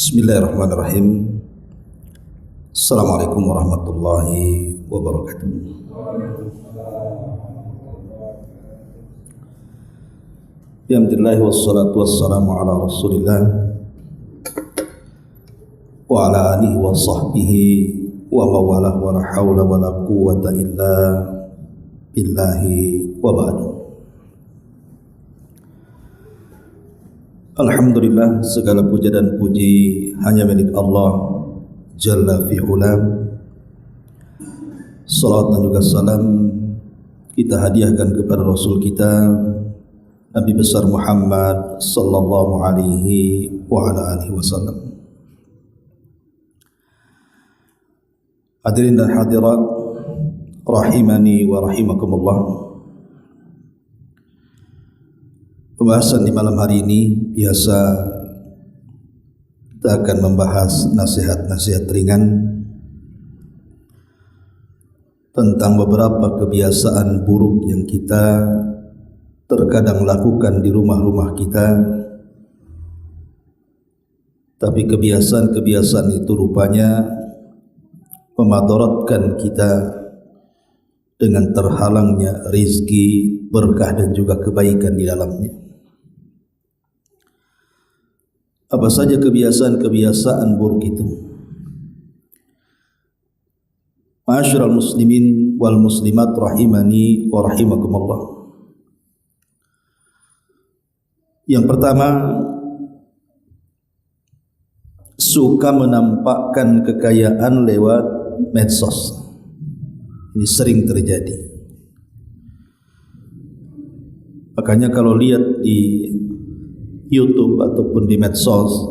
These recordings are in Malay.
Bismillahirrahmanirrahim. Assalamualaikum warahmatullahi wabarakatuh. Alhamdulillah wassalatu wassalamu ala Rasulillah wa ala alihi wa sahbihi wa mawalah wa la hawla wa la quwwata illa billahi wa ba'du. Alhamdulillah, segala puja dan puji hanya milik Allah Jalla fi'ulam. Salat dan juga salam kita hadiahkan kepada Rasul kita Nabi besar Muhammad sallallahu alaihi wa ala alihi wasallam. Hadirin dan hadirat rahimani wa rahimakumullah. Pembahasan di malam hari ini biasa kita akan membahas nasihat-nasihat ringan tentang beberapa kebiasaan buruk yang kita terkadang lakukan di rumah-rumah kita, tapi kebiasaan-kebiasaan itu rupanya memadaratkan kita dengan terhalangnya rizki, berkah dan juga kebaikan di dalamnya. Apa saja kebiasaan-kebiasaan buruk itu? Ma'asyiral muslimin wal muslimat rahimani wa rahimakumullah. Yang pertama, suka menampakkan kekayaan lewat medsos. Ini sering terjadi. Makanya kalau lihat di YouTube ataupun di medsos,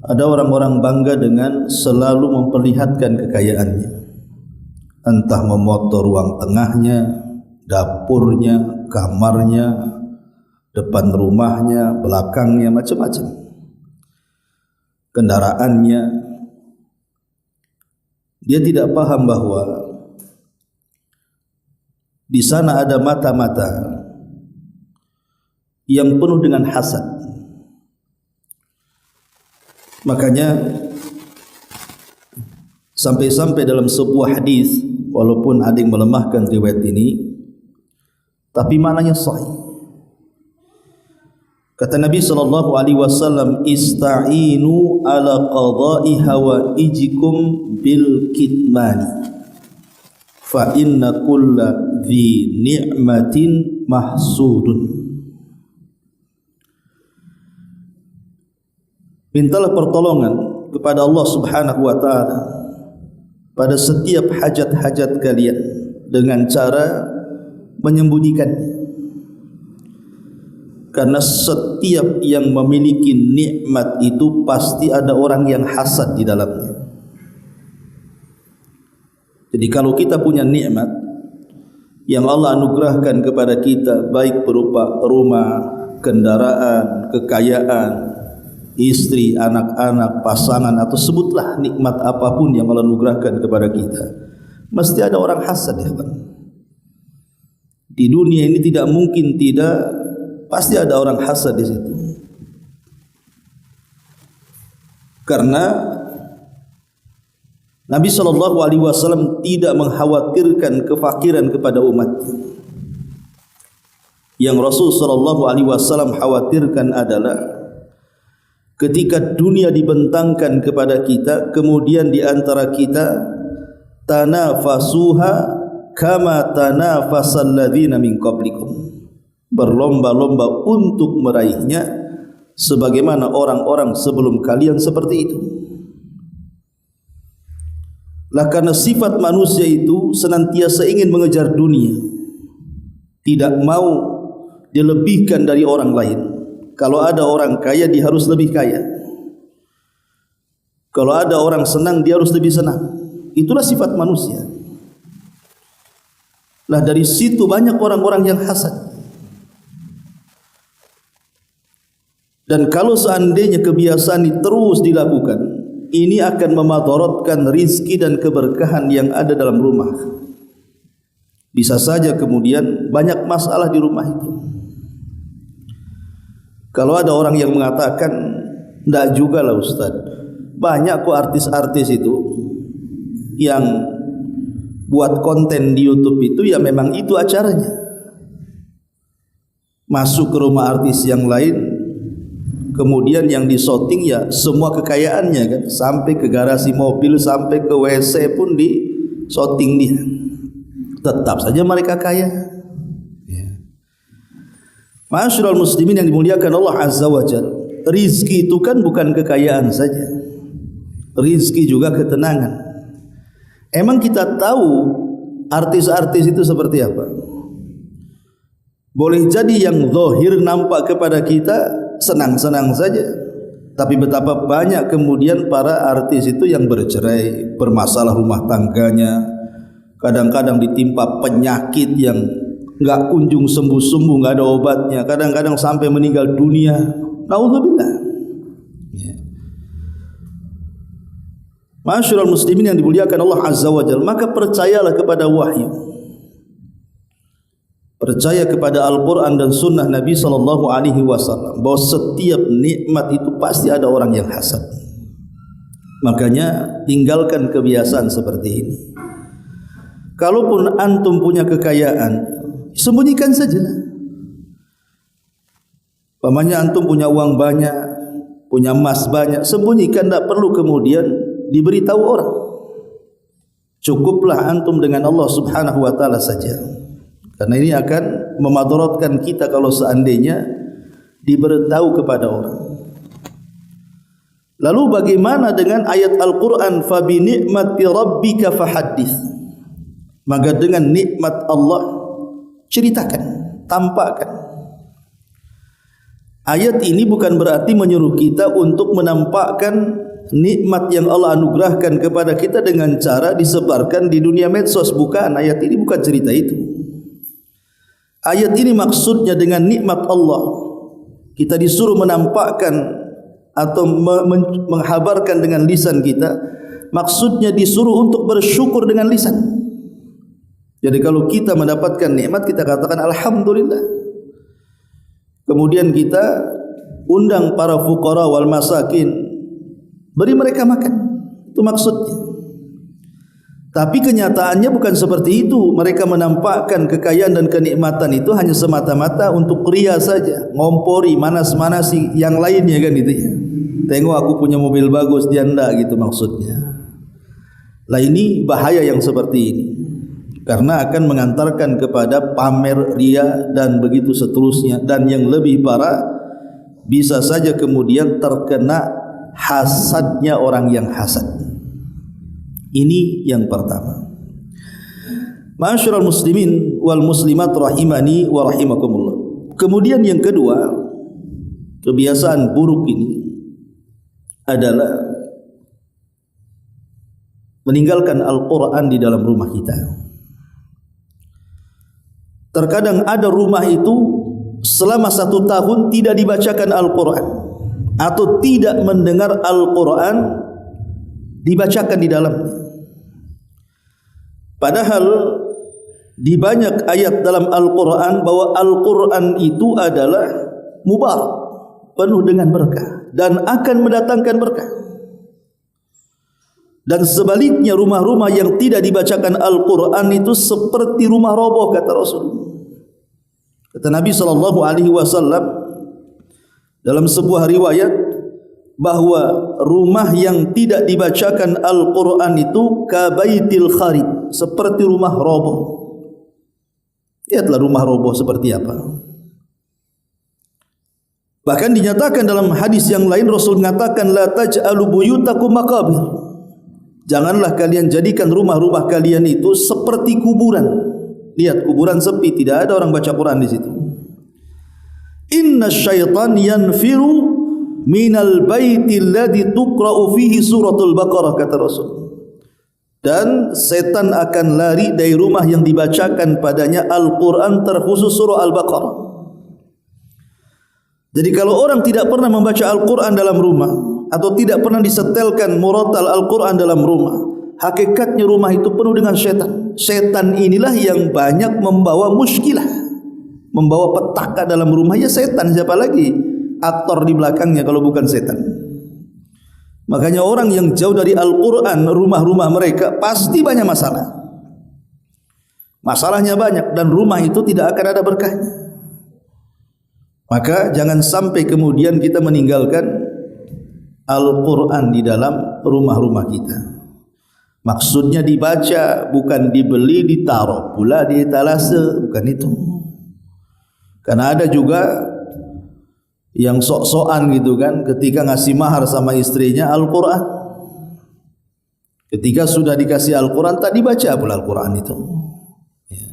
ada orang-orang bangga dengan selalu memperlihatkan kekayaannya. Entah memoto ruang tengahnya, dapurnya, kamarnya, depan rumahnya, belakangnya, macam-macam. Kendaraannya. Dia tidak paham bahwa di sana ada mata-mata yang penuh dengan hasad. Makanya sampai-sampai dalam sebuah hadis, walaupun ada yang melemahkan riwayat ini, tapi maknanya sahih. Kata Nabi sallallahu alaihi wasallam, "Ista'inu ala qada'i hawaijikum bil kitmani, fa inna kulla dhi ni'matin mahsudun." Mintalah pertolongan kepada Allah Subhanahu wa taala pada setiap hajat-hajat kalian dengan cara menyembunyikannya. Karena setiap yang memiliki nikmat itu pasti ada orang yang hasad di dalamnya. Jadi kalau kita punya nikmat yang Allah anugerahkan kepada kita, baik berupa rumah, kendaraan, kekayaan, istri, anak-anak, pasangan, atau sebutlah nikmat apapun yang Allah anugerahkan kepada kita, mesti ada orang hasad, ya kan? Di dunia ini tidak mungkin tidak, pasti ada orang hasad di situ. Karena Nabi SAW tidak mengkhawatirkan kefakiran kepada umatnya. Yang Rasul SAW khawatirkan adalah ketika dunia dibentangkan kepada kita, kemudian di antara kita tanafasuha kama tanafasal ladzina min qablikum, berlomba-lomba untuk meraihnya sebagaimana orang-orang sebelum kalian seperti itu. Lah karena sifat manusia itu senantiasa ingin mengejar dunia, tidak mau dilebihkan dari orang lain. Kalau ada orang kaya, dia harus lebih kaya. Kalau ada orang senang, dia harus lebih senang. Itulah sifat manusia. Lah dari situ banyak orang-orang yang hasad. Dan kalau seandainya kebiasaan ini terus dilakukan, ini akan memadaratkan rizki dan keberkahan yang ada dalam rumah. Bisa saja kemudian banyak masalah di rumah itu. Kalau ada orang yang mengatakan Tidak juga lah Ustaz. Banyak kok artis-artis itu yang buat konten di YouTube itu ya memang itu acaranya. Masuk ke rumah artis yang lain, kemudian yang disyuting ya semua kekayaannya kan, sampai ke garasi mobil, sampai ke WC pun disyuting dia. Tetap saja mereka kaya. Ma'asyiral muslimin yang dimuliakan Allah Azza wa Jalla, rizki itu kan bukan kekayaan saja, rizki juga ketenangan. Emang kita tahu artis-artis itu seperti apa? Boleh jadi yang zahir nampak kepada kita senang-senang saja, tapi betapa banyak kemudian para artis itu yang bercerai, bermasalah rumah tangganya, kadang-kadang ditimpa penyakit yang enggak kunjung sembuh-sembuh, enggak ada obatnya, kadang-kadang sampai meninggal dunia. Nauzubillah. Ma'asyiral muslimin yang dimuliakan Allah Azza wa Jalla, maka percayalah kepada wahyu. Percaya kepada Al-Quran dan Sunnah Nabi SAW bahwa setiap nikmat itu pasti ada orang yang hasad. Makanya tinggalkan kebiasaan seperti ini. Kalaupun antum punya kekayaan, sembunyikan saja. Pamannya antum punya uang banyak, punya emas banyak, sembunyikan, tidak perlu kemudian diberitahu orang. Cukuplah antum dengan Allah Subhanahu wa taala saja. Karena ini akan memadaratkan kita kalau seandainya diberitahu kepada orang. Lalu bagaimana dengan ayat Al-Quran, Fabi ni'mati rabbika fahaddits? Maka dengan nikmat Allah ceritakan, tampakkan. Ayat ini bukan berarti menyuruh kita untuk menampakkan nikmat yang Allah anugerahkan kepada kita dengan cara disebarkan di dunia medsos. Bukan, ayat ini bukan cerita itu. Ayat ini maksudnya dengan nikmat Allah kita disuruh menampakkan atau menghabarkan dengan lisan kita. Maksudnya disuruh untuk bersyukur dengan lisan. Jadi kalau kita mendapatkan nikmat, kita katakan alhamdulillah. Kemudian kita undang para fuqara wal masakin, beri mereka makan. Itu maksudnya. Tapi kenyataannya bukan seperti itu. Mereka menampakkan kekayaan dan kenikmatan itu hanya semata-mata untuk ria saja, ngompori, manas-manasi yang lainnya kan gitu ya. Tengok aku punya mobil bagus, dia enggak, gitu maksudnya. Lah ini bahaya yang seperti ini, karena akan mengantarkan kepada pamer, ria dan begitu seterusnya. Dan yang lebih parah, bisa saja kemudian terkena hasadnya orang yang hasad. Ini yang pertama. Ma'asyiral muslimin wal muslimat rahimani wa rahimakumullah. Kemudian yang kedua, kebiasaan buruk ini adalah meninggalkan Al-Quran di dalam rumah kita. Terkadang ada rumah itu selama 1 tahun tidak dibacakan Al-Quran atau tidak mendengar Al-Quran dibacakan di dalamnya. Padahal di banyak ayat dalam Al-Quran bahwa Al-Quran itu adalah mubarak, penuh dengan berkah dan akan mendatangkan berkah. Dan sebaliknya rumah-rumah yang tidak dibacakan Al-Quran itu seperti rumah roboh, kata Rasul. Kata Nabi SAW dalam sebuah riwayat bahwa rumah yang tidak dibacakan Al-Quran itu kabaitil kharib, seperti rumah roboh. Lihatlah rumah roboh seperti apa. Bahkan dinyatakan dalam hadis yang lain, Rasul mengatakan la taj'alu buyutakum maqabir. Janganlah kalian jadikan rumah-rumah kalian itu seperti kuburan. Lihat, kuburan sepi, tidak ada orang baca Quran di situ. Inna syaitan yanfiru minal baiti alladhi tuqra'u fihi suratul Baqarah, kata Rasul. Dan setan akan lari dari rumah yang dibacakan padanya Al-Quran, terkhusus surah Al-Baqarah. Jadi kalau orang tidak pernah membaca Al-Quran dalam rumah atau tidak pernah disetelkan murattal Al-Quran dalam rumah, hakikatnya rumah itu penuh dengan setan. Setan inilah yang banyak membawa muskilah, membawa petaka dalam rumah. Ya setan, siapa lagi aktor di belakangnya kalau bukan setan? Makanya orang yang jauh dari Al-Quran, rumah-rumah mereka pasti banyak masalah. Masalahnya banyak dan rumah itu tidak akan ada berkahnya. Maka jangan sampai kemudian kita meninggalkan Al-Quran di dalam rumah-rumah kita. Maksudnya dibaca, bukan dibeli, ditaruh pula di etalase, bukan itu. Karena ada juga yang sok-sokan gitu kan, ketika ngasih mahar sama istrinya Al-Quran. Ketika sudah dikasih Al-Quran, tak dibaca pula Al-Quran itu. Ya.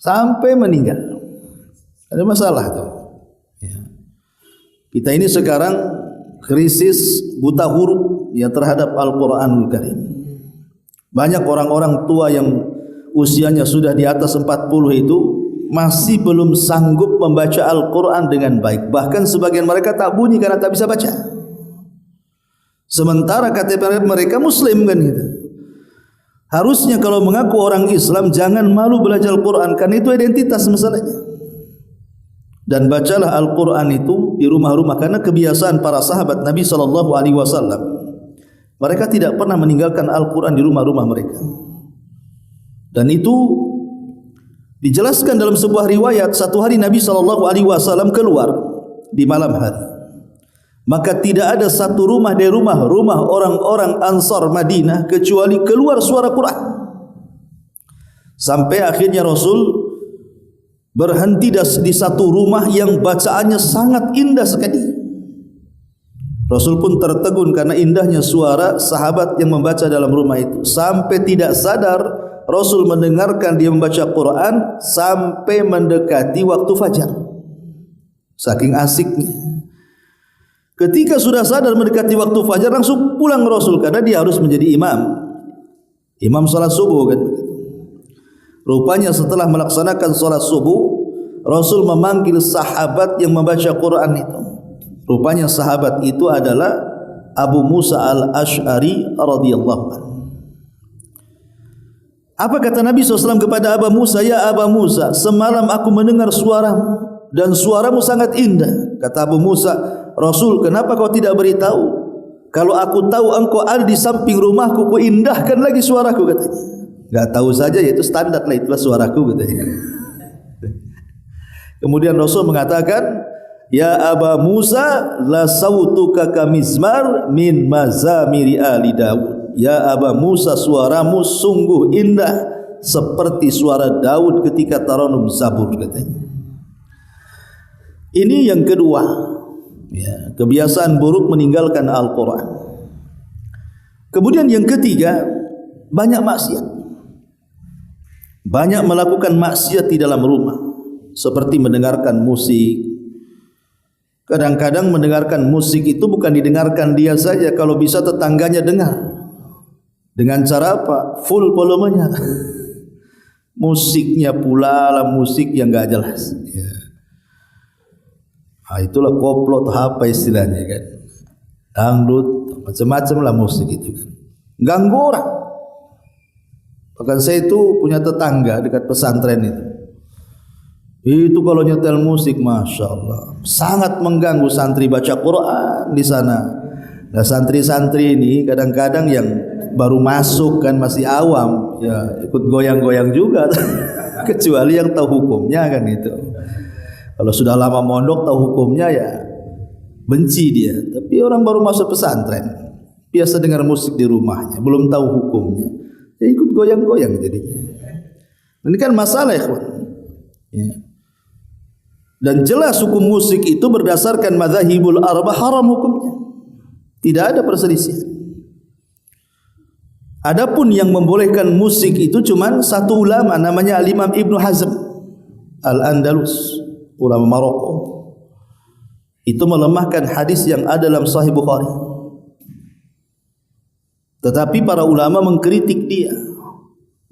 Sampai meninggal. Ada masalah tuh. Ya. Kita ini sekarang krisis buta huruf ya terhadap Al-Quranul Karim. Banyak orang-orang tua yang usianya sudah di atas 40 itu masih belum sanggup membaca Al-Quran dengan baik. Bahkan sebagian mereka tak bunyi karena tak bisa baca. Sementara KTP mereka Muslim kan gitu. Harusnya kalau mengaku orang Islam jangan malu belajar Al-Quran, karena itu identitas masalahnya. Dan bacalah Al-Quran itu di rumah-rumah, karena kebiasaan para sahabat Nabi SAW, mereka tidak pernah meninggalkan Al-Quran di rumah-rumah mereka. Dan itu dijelaskan dalam sebuah riwayat, satu hari Nabi SAW keluar di malam hari. Maka tidak ada satu rumah dari rumah orang-orang Ansar Madinah kecuali keluar suara Quran. Sampai akhirnya Rasul berhenti di satu rumah yang bacaannya sangat indah sekali. Rasul pun tertegun karena indahnya suara sahabat yang membaca dalam rumah itu. Sampai tidak sadar Rasul mendengarkan dia membaca Quran sampai mendekati waktu fajar. Saking asiknya. Ketika sudah sadar mendekati waktu fajar, langsung pulang Rasul karena dia harus menjadi imam salat subuh kan. Rupanya setelah melaksanakan salat subuh, Rasul memanggil sahabat yang membaca Quran itu. Rupanya sahabat itu adalah Abu Musa al-Ash'ari radhiyallahu anhu. Apa kata Nabi SAW kepada Abu Musa? Ya Abu Musa, semalam aku mendengar suaramu dan suaramu sangat indah. Kata Abu Musa, Rasul, kenapa kau tidak beritahu? Kalau aku tahu engkau ada di samping rumahku, ku indahkan lagi suaraku, katanya. Enggak tahu saja, yaitu standar lah, itulah suaraku, katanya. Kemudian Rasul mengatakan, Ya Aba Musa, la sautuka kamizmar min mazamiri ali Daud. Ya Aba Musa, suaramu sungguh indah seperti suara Daud ketika taranum Zabur, katanya. Ini yang kedua, ya, kebiasaan buruk meninggalkan Al-Quran. Kemudian yang ketiga, banyak maksiat. Banyak melakukan maksiat di dalam rumah, seperti mendengarkan musik. Kadang-kadang mendengarkan musik itu bukan didengarkan dia saja, kalau bisa tetangganya dengar. Dengan cara apa? Full volumenya. Musiknya pula lah musik yang enggak jelas. Ya. Nah, itulah koplo atau apa istilahnya kan. Dangdut, macam-macam lah musik itu kan. Ganggu orang. Bahkan saya itu punya tetangga dekat pesantren itu. Itu kalau nyetel musik, Masya Allah, sangat mengganggu santri baca Quran di sana. Nah, santri-santri ini kadang-kadang yang baru masuk kan masih awam, ya ikut goyang-goyang juga. Kecuali yang tahu hukumnya kan itu. Kalau sudah lama mondok tahu hukumnya ya benci dia. Tapi orang baru masuk pesantren, biasa dengar musik di rumahnya, belum tahu hukumnya, ya ikut goyang-goyang jadinya. Ini kan masalah ya, ya. Dan jelas hukum musik itu berdasarkan madzhabul arba haram hukumnya. Tidak ada perselisihan. Adapun yang membolehkan musik itu cuma satu ulama, namanya Al-Imam Ibnu Hazm Al-Andalus, ulama Maroko. Itu melemahkan hadis yang ada dalam Sahih Bukhari. Tetapi para ulama mengkritik dia.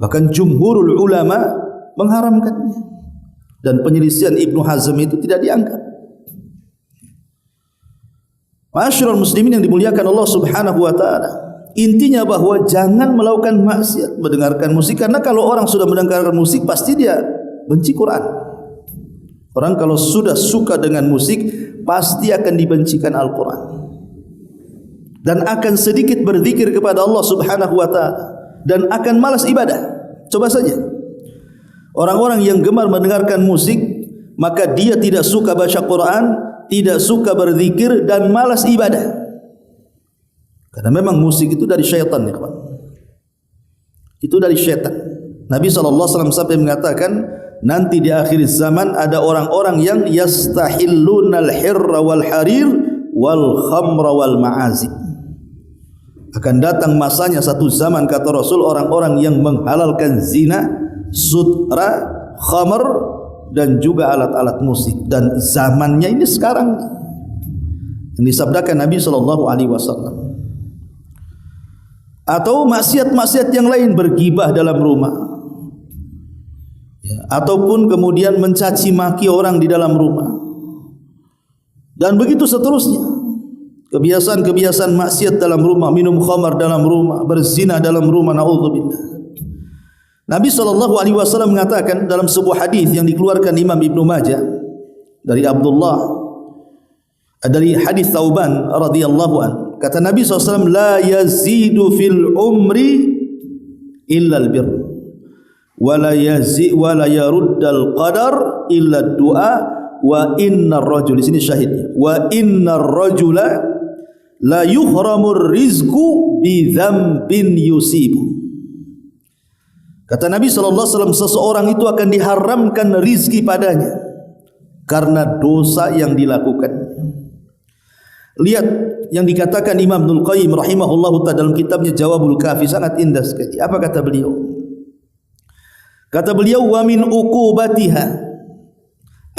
Bahkan jumhurul ulama mengharamkannya. Dan penyelisihan Ibnu Hazm itu tidak dianggap. Ma'asyiral muslimin yang dimuliakan Allah Subhanahu wa taala. Intinya bahwa jangan melakukan maksiat mendengarkan musik, karena kalau orang sudah mendengarkan musik pasti dia benci Quran. Orang kalau sudah suka dengan musik pasti akan dibencikan Al-Quran. dan akan sedikit berzikir kepada Allah Subhanahu wa taala dan akan malas ibadah. Coba saja. Orang-orang yang gemar mendengarkan musik, maka dia tidak suka baca Quran, tidak suka berzikir dan malas ibadah. Karena memang musik itu dari syaitan, ya kawan. Itu dari syaitan. Nabi SAW sampai mengatakan, nanti di akhir zaman ada orang-orang yang yastahillunal hirra wal harir wal khamra wal ma'azib. Akan datang masanya satu zaman, kata Rasul, orang-orang yang menghalalkan zina, sutra, khamr dan juga alat-alat musik. Dan zamannya ini sekarang yang disabdakan Nabi SAW. Atau maksiat-maksiat yang lain, bergibah dalam rumah, ya, ataupun kemudian mencaci maki orang di dalam rumah, dan begitu seterusnya. Kebiasaan-kebiasaan maksiat dalam rumah, minum khamar dalam rumah, berzina dalam rumah, naudzubillah. Nabi SAW mengatakan dalam sebuah hadis yang dikeluarkan Imam Ibnu Majah dari Abdullah, dari hadis Thauban radhiyallahu anhu, kata Nabi SAW, la yazidu fil umri illa albir wa la yaruddal qadar illa du'a wa innar rajul, di sini syahidnya, wa innar rajula la yuhramur rizqu bi dzambin yusibu. Kata Nabi SAW, seseorang itu akan diharamkan rizki padanya karena dosa yang dilakukan. Lihat yang dikatakan Imam Ibnul Qayyim rahimahullahu ta'ala dalam kitabnya Jawabul Kafi, sangat indah sekali. Apa kata beliau? Kata beliau, wa min uqubatiha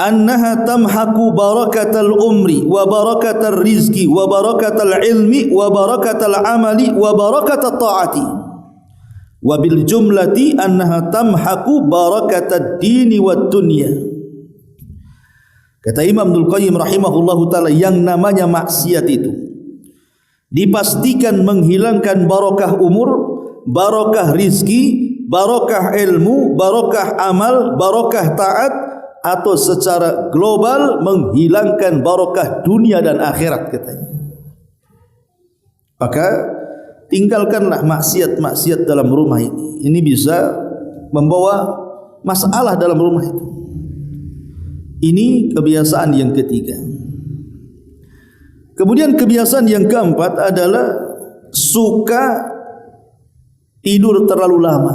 annaha tamhaku barakatal umri wa barakatal rizki wa barakatal ilmi wa barakatal amali wa barakatat ta'ati wa bil jumlati annaha tamhaku barakatad dini wad dunya. Kata Imam Ibnul Qayyim rahimahullahu ta'ala, yang namanya maksiat itu dipastikan menghilangkan barokah umur, barokah rizki, barokah ilmu, barokah amal, barokah taat, atau secara global menghilangkan barokah dunia dan akhirat, katanya. Maka tinggalkanlah maksiat-maksiat dalam rumah ini. Ini bisa membawa masalah dalam rumah itu. Ini kebiasaan yang ketiga. Kemudian kebiasaan yang keempat adalah suka tidur terlalu lama,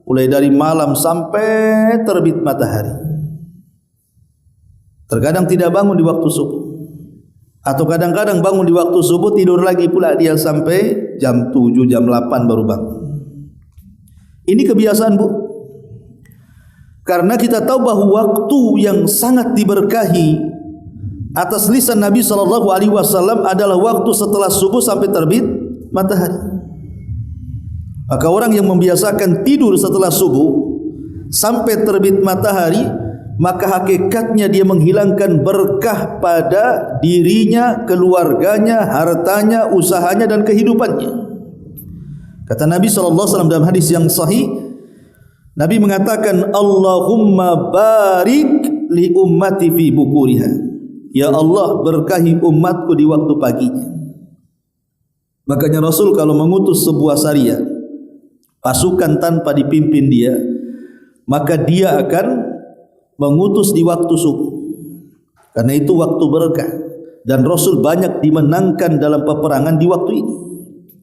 mulai dari malam sampai terbit matahari. Terkadang tidak bangun di waktu subuh, atau kadang-kadang bangun di waktu subuh, tidur lagi pula dia sampai jam 7, jam 8 baru bangun. Ini kebiasaan, Bu. Karena kita tahu bahawa waktu yang sangat diberkahi atas lisan Nabi SAW adalah waktu setelah subuh sampai terbit matahari. Maka orang yang membiasakan tidur setelah subuh sampai terbit matahari, maka hakikatnya dia menghilangkan berkah pada dirinya, keluarganya, hartanya, usahanya dan kehidupannya. Kata Nabi SAW dalam hadis yang sahih, Nabi mengatakan, Allahumma barik li ummati fi bukuriha. Ya Allah, berkahi umatku di waktu paginya. Makanya Rasul kalau mengutus sebuah sariyah, pasukan tanpa dipimpin dia, maka dia akan mengutus di waktu subuh. Karena itu waktu berkah. Dan Rasul banyak dimenangkan dalam peperangan di waktu ini.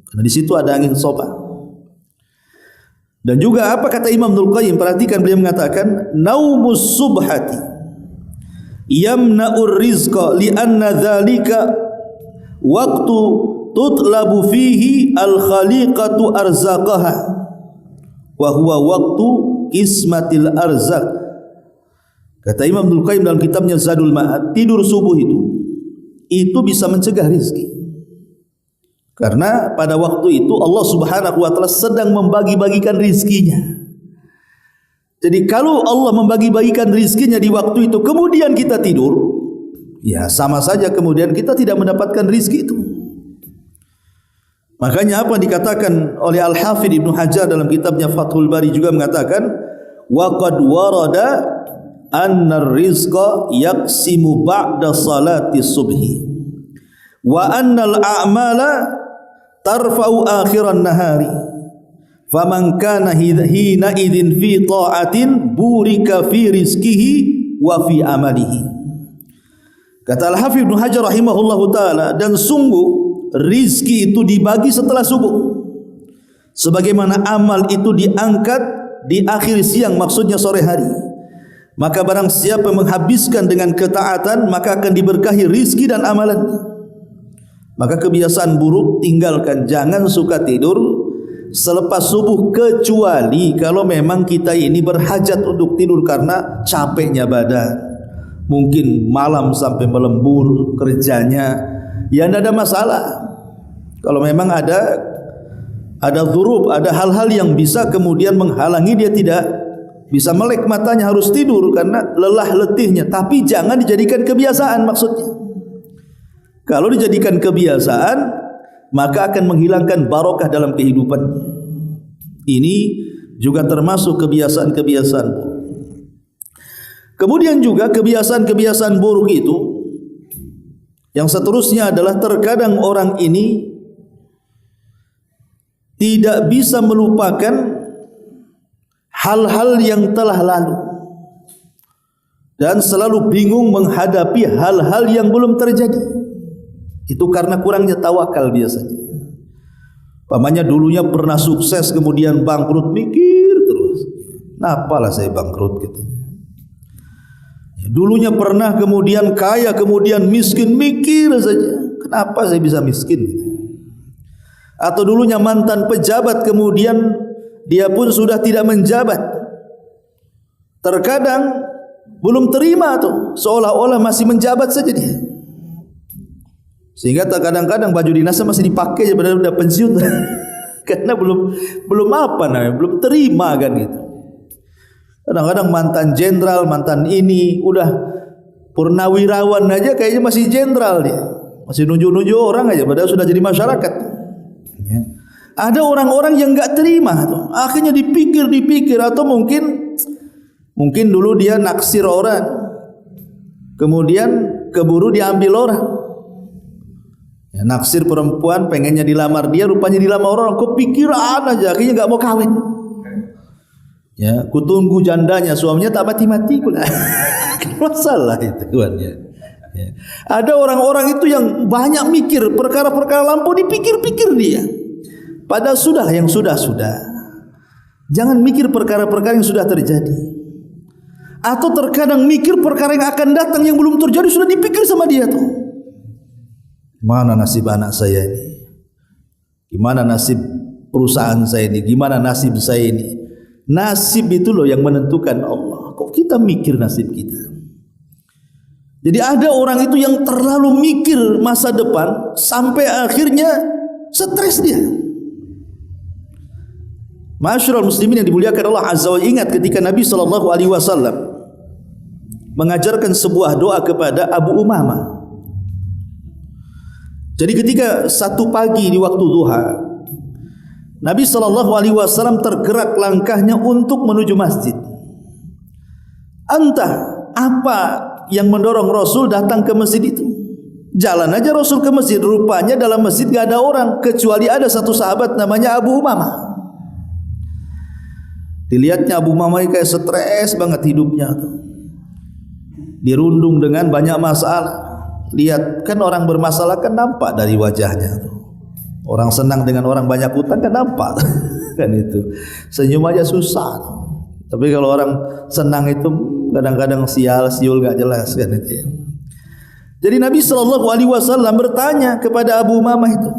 Karena di situ ada angin sopan. Dan juga apa kata Imam Ibnul Qayyim, perhatikan beliau mengatakan, naumus subhati yamna'ur rizqa li'anna dzalika waqtu tutlabu fihi al-khaliqatu arzaqaha wa huwa waqtu qismatil arzaq. Kata Imam Ibnul Qayyim dalam kitabnya Zadul Ma'ad, tidur subuh itu bisa mencegah rizki. Karena pada waktu itu Allah Subhanahu wa ta'ala sedang membagi-bagikan rizkinya. Jadi kalau Allah membagi-bagikan rizkinya di waktu itu, kemudian kita tidur, ya sama saja kemudian kita tidak mendapatkan rizki itu. Makanya apa dikatakan oleh Al-Hafidh Ibnu Hajar dalam kitabnya Fathul Bari juga mengatakan, wa qad warada anna ar-rizqa yaqsimu ba'da salati subhi wa anna al-a'mala tarfa'u akhiran nahari faman kana hina idzin fi ta'atin burika fi rizqihi wa fi amalihi. Kata Al-Hafidz Ibnu Hajar rahimahullahu taala, dan sungguh rizki itu dibagi setelah subuh, sebagaimana amal itu diangkat di akhir siang, maksudnya sore hari. Maka barang siapa menghabiskan dengan ketaatan, maka akan diberkahi rizki dan amalannya. Maka kebiasaan buruk tinggalkan, jangan suka tidur selepas subuh, kecuali kalau memang kita ini berhajat untuk tidur karena capeknya badan, mungkin malam sampai melembur kerjanya, ya tidak ada masalah. Kalau memang ada dzurub, ada hal-hal yang bisa kemudian menghalangi dia tidak bisa melek matanya, harus tidur karena lelah letihnya, tapi jangan dijadikan kebiasaan maksudnya. Kalau dijadikan kebiasaan, maka akan menghilangkan barokah dalam kehidupannya. Ini juga termasuk kebiasaan-kebiasaan buruk. Kemudian juga kebiasaan-kebiasaan buruk itu yang seterusnya adalah terkadang orang ini tidak bisa melupakan hal-hal yang telah lalu dan selalu bingung menghadapi hal-hal yang belum terjadi. Itu karena kurangnya tawakal biasanya. Pamannya dulunya pernah sukses kemudian bangkrut, mikir terus, napalah saya bangkrut gitu. Dulunya pernah kemudian kaya kemudian miskin, mikir saja, kenapa saya bisa miskin. Atau dulunya mantan pejabat kemudian dia pun sudah tidak menjabat, terkadang belum terima tuh, seolah-olah masih menjabat saja dia. Sehingga kadang-kadang baju dinasnya masih dipakai aja padahal sudah pensiun karena belum apa namanya, belum terima kan gitu. Kadang-kadang mantan jenderal, mantan ini udah purnawirawan aja kayaknya masih jenderal dia, masih nunjuk-nunjuk orang aja padahal sudah jadi masyarakat. Ya. Ada orang-orang yang enggak terima tuh, akhirnya dipikir atau mungkin dulu dia naksir orang, kemudian keburu diambil orang. Ya, naksir perempuan, pengennya dilamar dia, rupanya dilamar orang, kepikiran aja, akhirnya enggak mau kawin. Ya, kutunggu jandanya, suaminya tak mati-mati pula. Masalah itu tuannya. Ya. Ada orang-orang itu yang banyak mikir perkara-perkara lampau, dipikir-pikir dia. Padahal sudah yang sudah-sudah. Jangan mikir perkara-perkara yang sudah terjadi. Atau terkadang mikir perkara yang akan datang yang belum terjadi sudah dipikir sama dia tuh. Mana nasib anak saya ini? Gimana nasib perusahaan saya ini? Gimana nasib saya ini? Nasib itu loh yang menentukan Allah. Kok kita mikir nasib kita? Jadi ada orang itu yang terlalu mikir masa depan sampai akhirnya stres dia. Ma'asyiral muslimin yang dimuliakan Allah Azza wa Jalla, ingat ketika Nabi SAW mengajarkan sebuah doa kepada Abu Umamah. Jadi ketika satu pagi di waktu duha, Nabi SAW tergerak langkahnya untuk menuju masjid. Entah apa yang mendorong Rasul datang ke masjid itu. Jalan aja Rasul ke masjid, rupanya dalam masjid gak ada orang kecuali ada satu sahabat namanya Abu Umamah. Dilihatnya Abu Umamah kayak stres banget hidupnya tuh. Dirundung dengan banyak masalah. Lihat kan orang bermasalah kan nampak dari wajahnya tuh. Orang senang dengan orang banyak hutang kan nampak kan itu. Senyum aja susah tuh. Tapi kalau orang senang itu kadang-kadang siul gak jelas kan itu ya. Jadi Nabi SAW bertanya kepada Abu Umamah itu,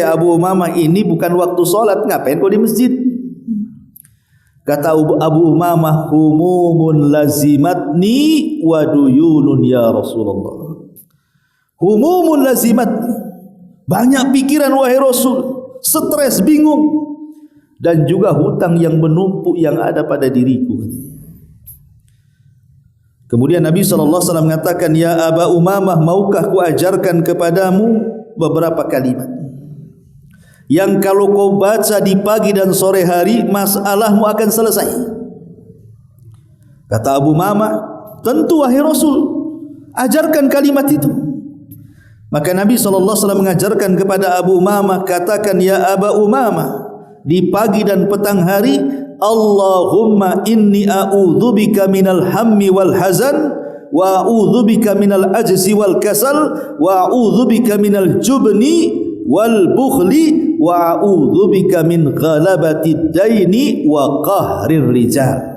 Abu Umamah, ini bukan waktu sholat, ngapain kau di masjid? Kata Abu Umamah, humumun lazimatni wa duyunun ya Rasulullah. Humumun lazimatni, banyak pikiran wahai Rasul, stres, bingung, dan juga hutang yang menumpuk yang ada pada diriku. Kemudian Nabi SAW mengatakan, ya Aba Umamah, maukah ku ajarkan kepadamu beberapa kalimat yang kalau kau baca di pagi dan sore hari, masalahmu akan selesai. Kata Abu Umamah, tentu wahai Rasul, ajarkan kalimat itu. Maka Nabi SAW mengajarkan kepada Abu Umamah, katakan ya Aba Umamah, di pagi dan petang hari, Allahumma inni a'udzubika minal hammi wal hazan, wa a'udzubika minal ajzi wal kasal, wa a'udzubika minal jubni wal bukhli, wa a'udzubika min ghalabatid daini wa qahrir rijal.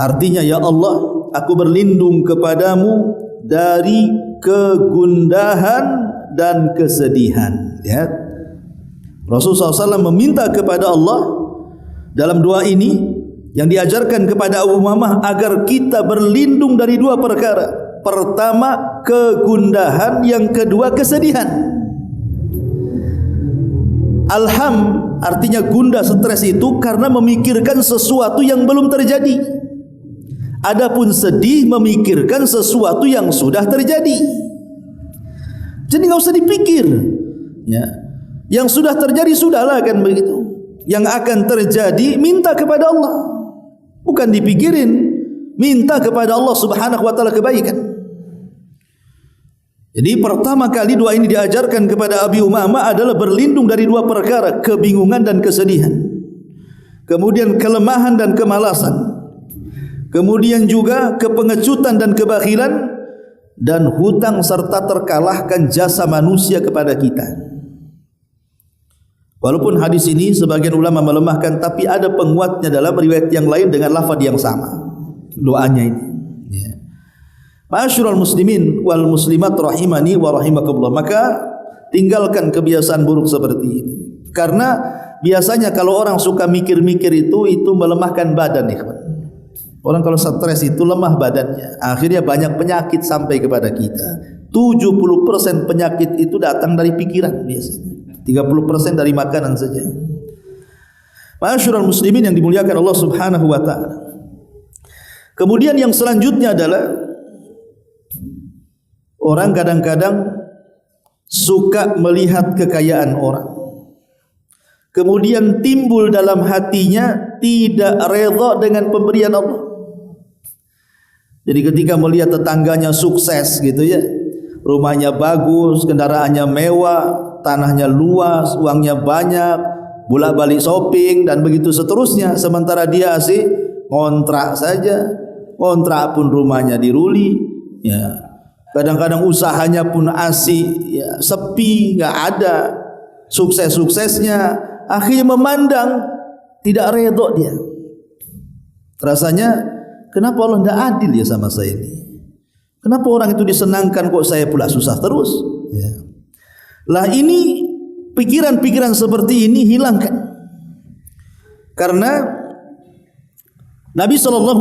Artinya, ya Allah, aku berlindung kepadamu dari kegundahan dan kesedihan. Lihat, Rasulullah SAW meminta kepada Allah dalam doa ini yang diajarkan kepada Abu Umamah agar kita berlindung dari dua perkara. Pertama, kegundahan, yang kedua kesedihan. Alham artinya gundah, stres itu karena memikirkan sesuatu yang belum terjadi. Adapun sedih memikirkan sesuatu yang sudah terjadi. Jadi enggak usah dipikir. Ya. Yang sudah terjadi sudahlah, kan begitu. Yang akan terjadi minta kepada Allah. Bukan dipikirin, minta kepada Allah Subhanahu wa taala kebaikan. Jadi pertama kali doa ini diajarkan kepada Abi Umamah adalah berlindung dari dua perkara, kebingungan dan kesedihan. Kemudian kelemahan dan kemalasan. Kemudian juga kepengecutan dan kebakhilan, dan hutang serta terkalahkan jasa manusia kepada kita. Walaupun hadis ini sebagian ulama melemahkan, tapi ada penguatnya dalam riwayat yang lain dengan lafaz yang sama doanya ini. Ya. Ma'asyiral muslimin wal muslimat rahimani wa rahimakumullah. Maka tinggalkan kebiasaan buruk seperti ini. Karena biasanya kalau orang suka mikir-mikir itu melemahkan badan, ikhwan. Orang kalau stres itu lemah badannya, akhirnya banyak penyakit sampai kepada kita. 70% penyakit itu datang dari pikiran biasanya. 30% dari makanan saja. Ma'asyiral muslimin yang dimuliakan Allah Subhanahu wa taala. Kemudian yang selanjutnya adalah orang kadang-kadang suka melihat kekayaan orang. Kemudian timbul dalam hatinya tidak redha dengan pemberian Allah. Jadi ketika melihat tetangganya sukses gitu ya, rumahnya bagus, kendaraannya mewah, tanahnya luas, uangnya banyak, bolak-balik shopping dan begitu seterusnya, sementara dia asik ngontrak saja, ngontrak pun rumahnya diruli, ya. Kadang-kadang usahanya pun asik, ya, sepi, nggak ada sukses-suksesnya, akhirnya memandang tidak redha dia. Rasanya, kenapa Allah tidak adil ya sama saya ini? Kenapa orang itu disenangkan kok saya pula susah terus? Ya. Lah ini pikiran-pikiran seperti ini hilangkan. Karena Nabi SAW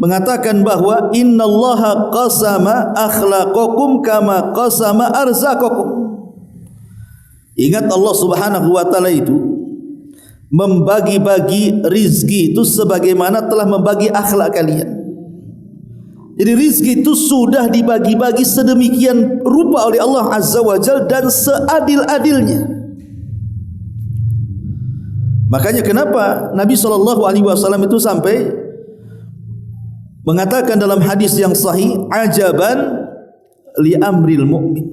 mengatakan bahwa innallaha qasama akhlaqakum kama qasama arzaqakum. Ingat, Allah Subhanahu wa taala itu membagi-bagi rizki itu sebagaimana telah membagi akhlak kalian. Jadi rizki itu sudah dibagi-bagi sedemikian rupa oleh Allah Azza wa Jalla dan seadil-adilnya. Makanya kenapa Nabi SAW itu sampai mengatakan dalam hadis yang sahih, ajaban li amril mu'min,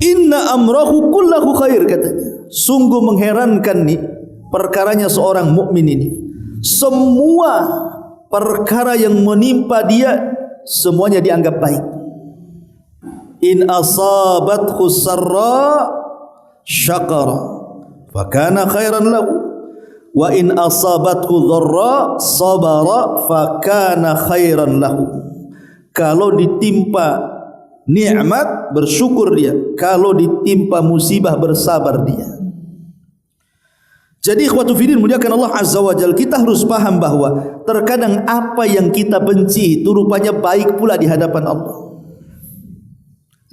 inna amrahu kullahu khair, katanya. Sungguh mengherankan nih perkaranya seorang mukmin ini. Semua perkara yang menimpa dia semuanya dianggap baik. In asabathu sarra syakara fa kana khairan lahu, wa in asabathu dharra sabara fa kana khairan lahu. Kalau ditimpa nikmat bersyukur dia, kalau ditimpa musibah bersabar dia. Jadi ikhwatu fillah muliakan Allah Azza wa Jalla, kita harus paham bahwa terkadang apa yang kita benci itu rupanya baik pula di hadapan Allah.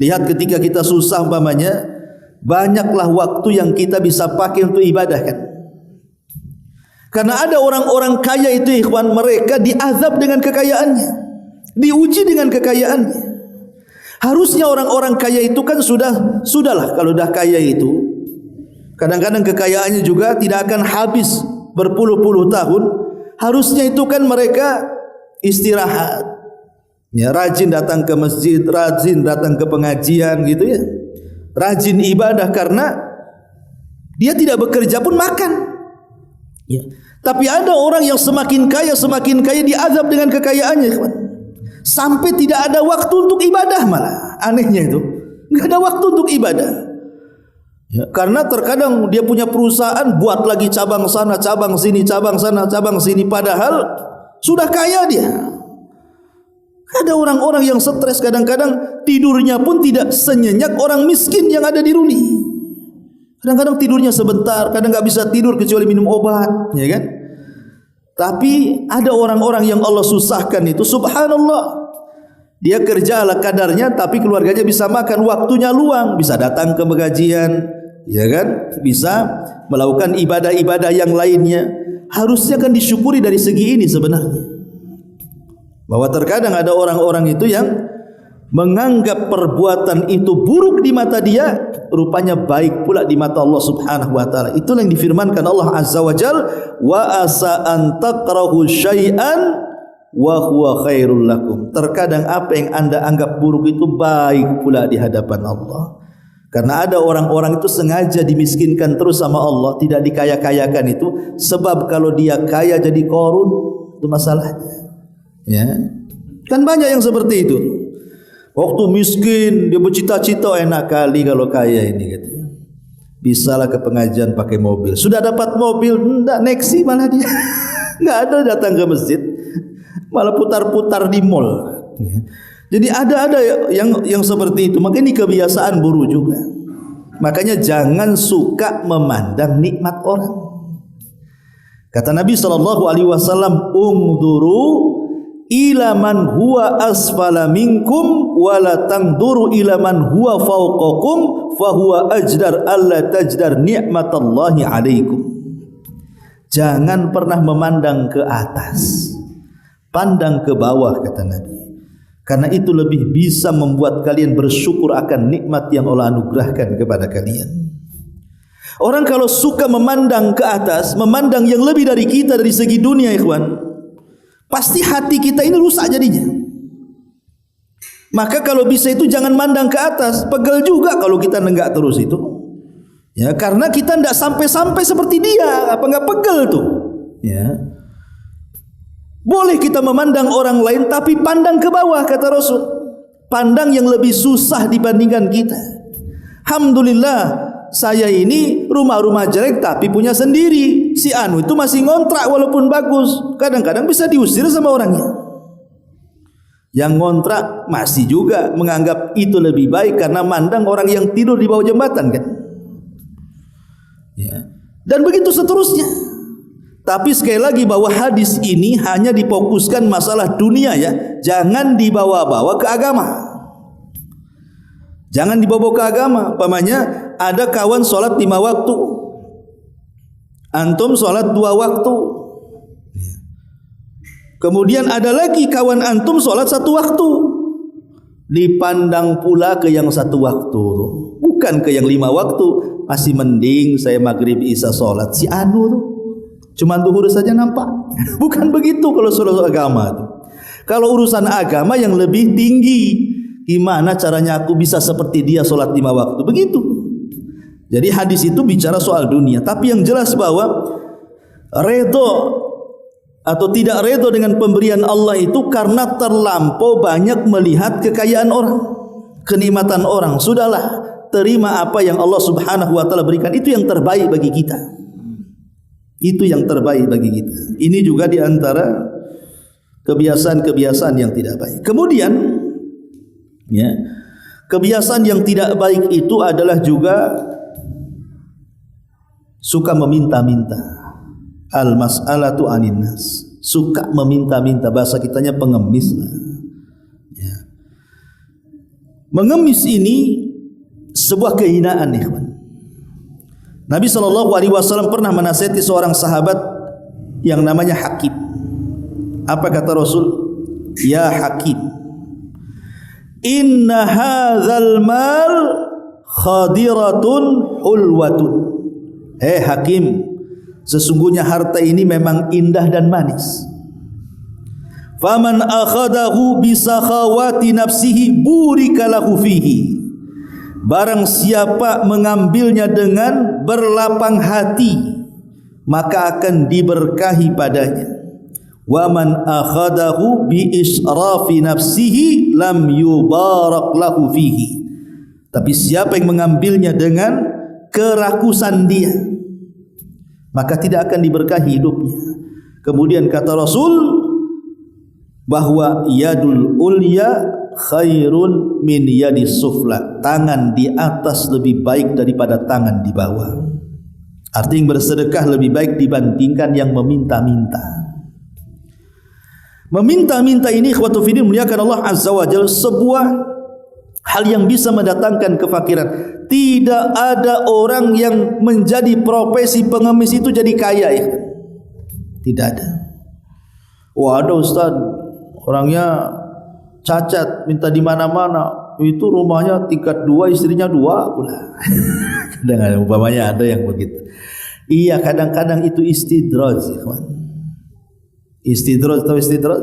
Lihat ketika kita susah umpamanya, banyaklah waktu yang kita bisa pakai untuk ibadah, kan? Karena ada orang-orang kaya itu ikhwan, mereka diazab dengan kekayaannya, diuji dengan kekayaannya. Harusnya orang-orang kaya itu kan sudahlah kalau dah kaya itu, kadang-kadang kekayaannya juga tidak akan habis berpuluh-puluh tahun. Harusnya itu kan mereka istirahat, Ya, rajin datang ke masjid, rajin datang ke pengajian gitu ya. Rajin ibadah karena dia tidak bekerja pun makan. Ya. Tapi ada orang yang semakin kaya diazab dengan kekayaannya, kawan. Sampai tidak ada waktu untuk ibadah malah. Anehnya itu, enggak ada waktu untuk ibadah. Ya, karena terkadang dia punya perusahaan, buat lagi cabang sana, cabang sini, cabang sana, cabang sini, padahal sudah kaya dia. Ada orang-orang yang stres, kadang-kadang tidurnya pun tidak senyenyak orang miskin yang ada di Ruli. Kadang-kadang tidurnya sebentar, kadang nggak bisa tidur kecuali minum obat, ya kan? Tapi ada orang-orang yang Allah susahkan itu, subhanallah. Dia kerja ala kadarnya, tapi keluarganya bisa makan, waktunya luang, bisa datang ke pengajian, ya kan? Bisa melakukan ibadah-ibadah yang lainnya. Harusnya kan disyukuri dari segi ini sebenarnya. Bahwa terkadang ada orang-orang itu yang menganggap perbuatan itu buruk di mata dia, rupanya baik pula di mata Allah Subhanahu wa taala. Itulah yang difirmankan Allah Azza wa Jalla, wa asa an takrahu syai'an wa huwa khairul lakum. Terkadang apa yang Anda anggap buruk itu baik pula di hadapan Allah. Karena ada orang-orang itu sengaja dimiskinkan terus sama Allah, tidak dikaya-kayakan itu, sebab kalau dia kaya jadi korun, itu masalahnya. Ya, kan banyak yang seperti itu. Waktu miskin dia bercita-cita, enak kali kalau kaya ini katanya. Bisalah ke pengajian pakai mobil. Sudah dapat mobil, enggak neksi malah dia. Enggak ada datang ke masjid, malah putar-putar di mall. Jadi ada yang seperti itu. Makanya ini kebiasaan buruk juga. Makanya jangan suka memandang nikmat orang. Kata Nabi SAW, "Ungduru ila man huwa asfala minkum wala tangduru ila man huwa fawqakum fahuwa ajdar alla tajdar ni'matallahi alaikum." Jangan pernah memandang ke atas, pandang ke bawah, kata Nabi. Karena itu lebih bisa membuat kalian bersyukur akan nikmat yang Allah anugerahkan kepada kalian. Orang kalau suka memandang ke atas, memandang yang lebih dari kita dari segi dunia, ikhwan, pasti hati kita ini rusak jadinya. Maka kalau bisa itu jangan mandang ke atas, pegel juga kalau kita nenggak terus itu. Ya, karena kita tidak sampai-sampai seperti dia, apa enggak pegel tuh. Ya. Boleh kita memandang orang lain, tapi pandang ke bawah, kata Rasul. Pandang yang lebih susah dibandingkan kita. Alhamdulillah, saya ini rumah-rumah jelek tapi punya sendiri. Si Anu itu masih ngontrak walaupun bagus. Kadang-kadang bisa diusir sama orangnya. Yang ngontrak masih juga menganggap itu lebih baik karena mandang orang yang tidur di bawah jembatan, kan? Ya. Dan begitu seterusnya. Tapi sekali lagi bahwa hadis ini hanya difokuskan masalah dunia, ya. Jangan dibawa-bawa ke agama. Jangan dibawa ke agama. Umpamanya ada kawan sholat 5 waktu, antum sholat 2 waktu. Kemudian ada lagi kawan antum sholat 1 waktu. Dipandang pula ke yang 1 waktu, bukan ke yang 5 waktu. Masih mending saya maghrib isya sholat. Si Anu tuh cuma duhur saja nampak. Bukan begitu kalau soal agama itu. Kalau urusan agama yang lebih tinggi, gimana caranya aku bisa seperti dia sholat 5 waktu, begitu. Jadi hadis itu bicara soal dunia. Tapi yang jelas bahwa redho atau tidak redho dengan pemberian Allah itu karena terlampau banyak melihat kekayaan orang, kenikmatan orang. Sudahlah, terima apa yang Allah Subhanahu wa taala berikan, itu yang terbaik bagi kita. Itu yang terbaik bagi kita. Ini juga diantara kebiasaan-kebiasaan yang tidak baik. Kemudian, ya, kebiasaan yang tidak baik itu adalah juga suka meminta-minta. Al-mas'alatu anin nas. Suka meminta-minta, bahasa kitanya pengemis lah. Ya. Mengemis ini sebuah kehinaan, ikhwan. Nabi SAW pernah menasihati seorang sahabat yang namanya Hakim. Apa kata Rasul? Ya Hakim, inna hadzal mal khadiratun hulwatun. Hakim, sesungguhnya harta ini memang indah dan manis. faman akhadahu bisakhawati nafsihi burika lahu fihi. Barang siapa mengambilnya dengan berlapang hati, maka akan diberkahi padanya. Wa man akhadahu bi israfi nafsihi lam yubarak lahu fihi. Tapi siapa yang mengambilnya dengan kerakusan dia, maka tidak akan diberkahi hidupnya. Kemudian kata Rasul bahwa yadul ulya khairun min yadis sufla. Tangan di atas lebih baik daripada tangan di bawah. Artinya yang bersedekah lebih baik dibandingkan yang meminta-minta. Meminta-minta ini ikhwatu fiddin muliakan Allah Azza wa Jalla sebuah hal yang bisa mendatangkan kefakiran. Tidak ada orang yang menjadi profesi pengemis itu jadi kaya ya. Tidak ada. Wah, ada Ustaz, orangnya cacat, minta di mana-mana, itu rumahnya tingkat 2, istrinya 2 pula. Kadang-kadang umpamanya ada yang begitu. Iya, kadang-kadang itu istidraj, ikhwan. Istidraj atau istidraj,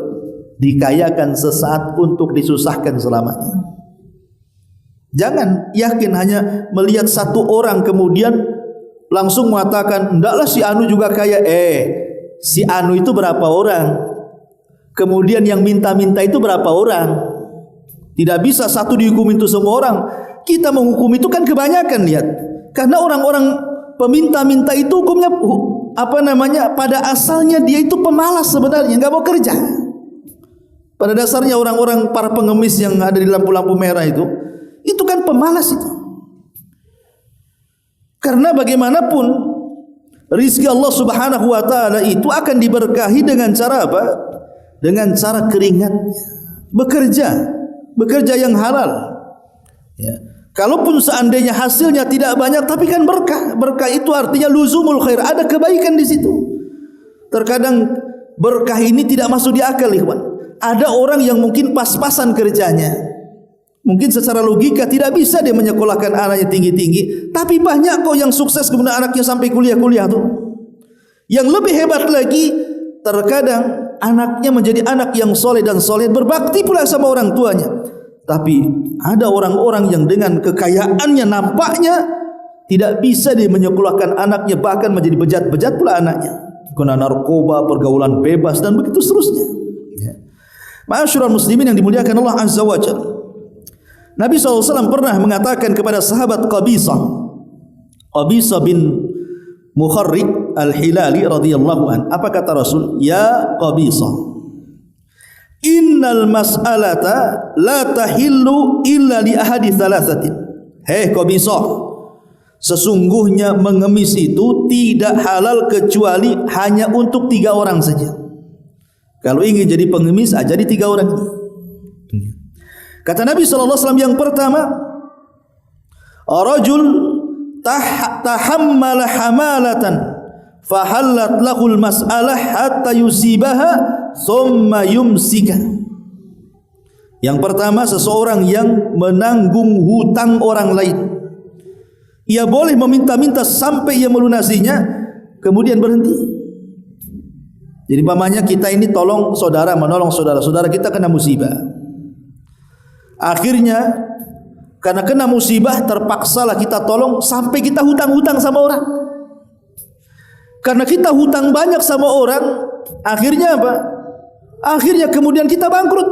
dikayakan sesaat untuk disusahkan selamanya. Jangan yakin hanya melihat satu orang kemudian langsung mengatakan, "Ndaklah si Anu juga kaya." Si Anu itu berapa orang? Kemudian yang minta-minta itu berapa orang? Tidak bisa satu dihukum itu semua orang. Kita menghukum itu kan kebanyakan, lihat. Karena orang-orang peminta-minta itu hukumnya pada asalnya dia itu pemalas sebenarnya, enggak mau kerja. Pada dasarnya orang-orang para pengemis yang ada di lampu-lampu merah itu kan pemalas itu. Karena bagaimanapun rizki Allah Subhanahu wa taala itu akan diberkahi dengan cara apa? Dengan cara keringatnya, bekerja yang halal. Ya. Kalaupun seandainya hasilnya tidak banyak, tapi kan berkah. Berkah itu artinya luzumul khair, ada kebaikan di situ. Terkadang berkah ini tidak masuk di akal, ikhwan. Ada orang yang mungkin pas-pasan kerjanya, mungkin secara logika tidak bisa dia menyekolahkan anaknya tinggi-tinggi, tapi banyak kok yang sukses kemudian anaknya sampai kuliah-kuliah tuh. Yang lebih hebat lagi, terkadang anaknya menjadi anak yang soleh dan soleh, berbakti pula sama orang tuanya. Tapi ada orang-orang yang dengan kekayaannya nampaknya tidak bisa dia menyekolahkan anaknya, bahkan menjadi bejat-bejat pula anaknya, kena narkoba, pergaulan bebas dan begitu seterusnya. Ya. Ma'asyiral muslimin yang dimuliakan Allah Azza wa Jalla, Nabi SAW pernah mengatakan kepada sahabat Qabisah bin Mukharrik Al-Hilali radhiyallahu an, apa kata Rasul? Ya Qabisah, innal mas'alata la tahillu illa li ahadi thalathatin. Hei Qabisah, sesungguhnya mengemis itu tidak halal kecuali hanya untuk 3 orang saja. Kalau ingin jadi pengemis, jadi 3 orang ini. Kata Nabi SAW yang pertama, rajul tahammala hamalatan fahallat lahul mas'alah hatta yusibaha thumma yumsika. Yang pertama, seseorang yang menanggung hutang orang lain. Ia boleh meminta-minta sampai ia melunasinya, kemudian berhenti. Jadi umpamanya kita ini tolong saudara, menolong saudara kita kena musibah. Akhirnya karena kena musibah terpaksalah kita tolong sampai kita hutang-hutang sama orang. Karena kita hutang banyak sama orang, akhirnya apa? Akhirnya kemudian kita bangkrut.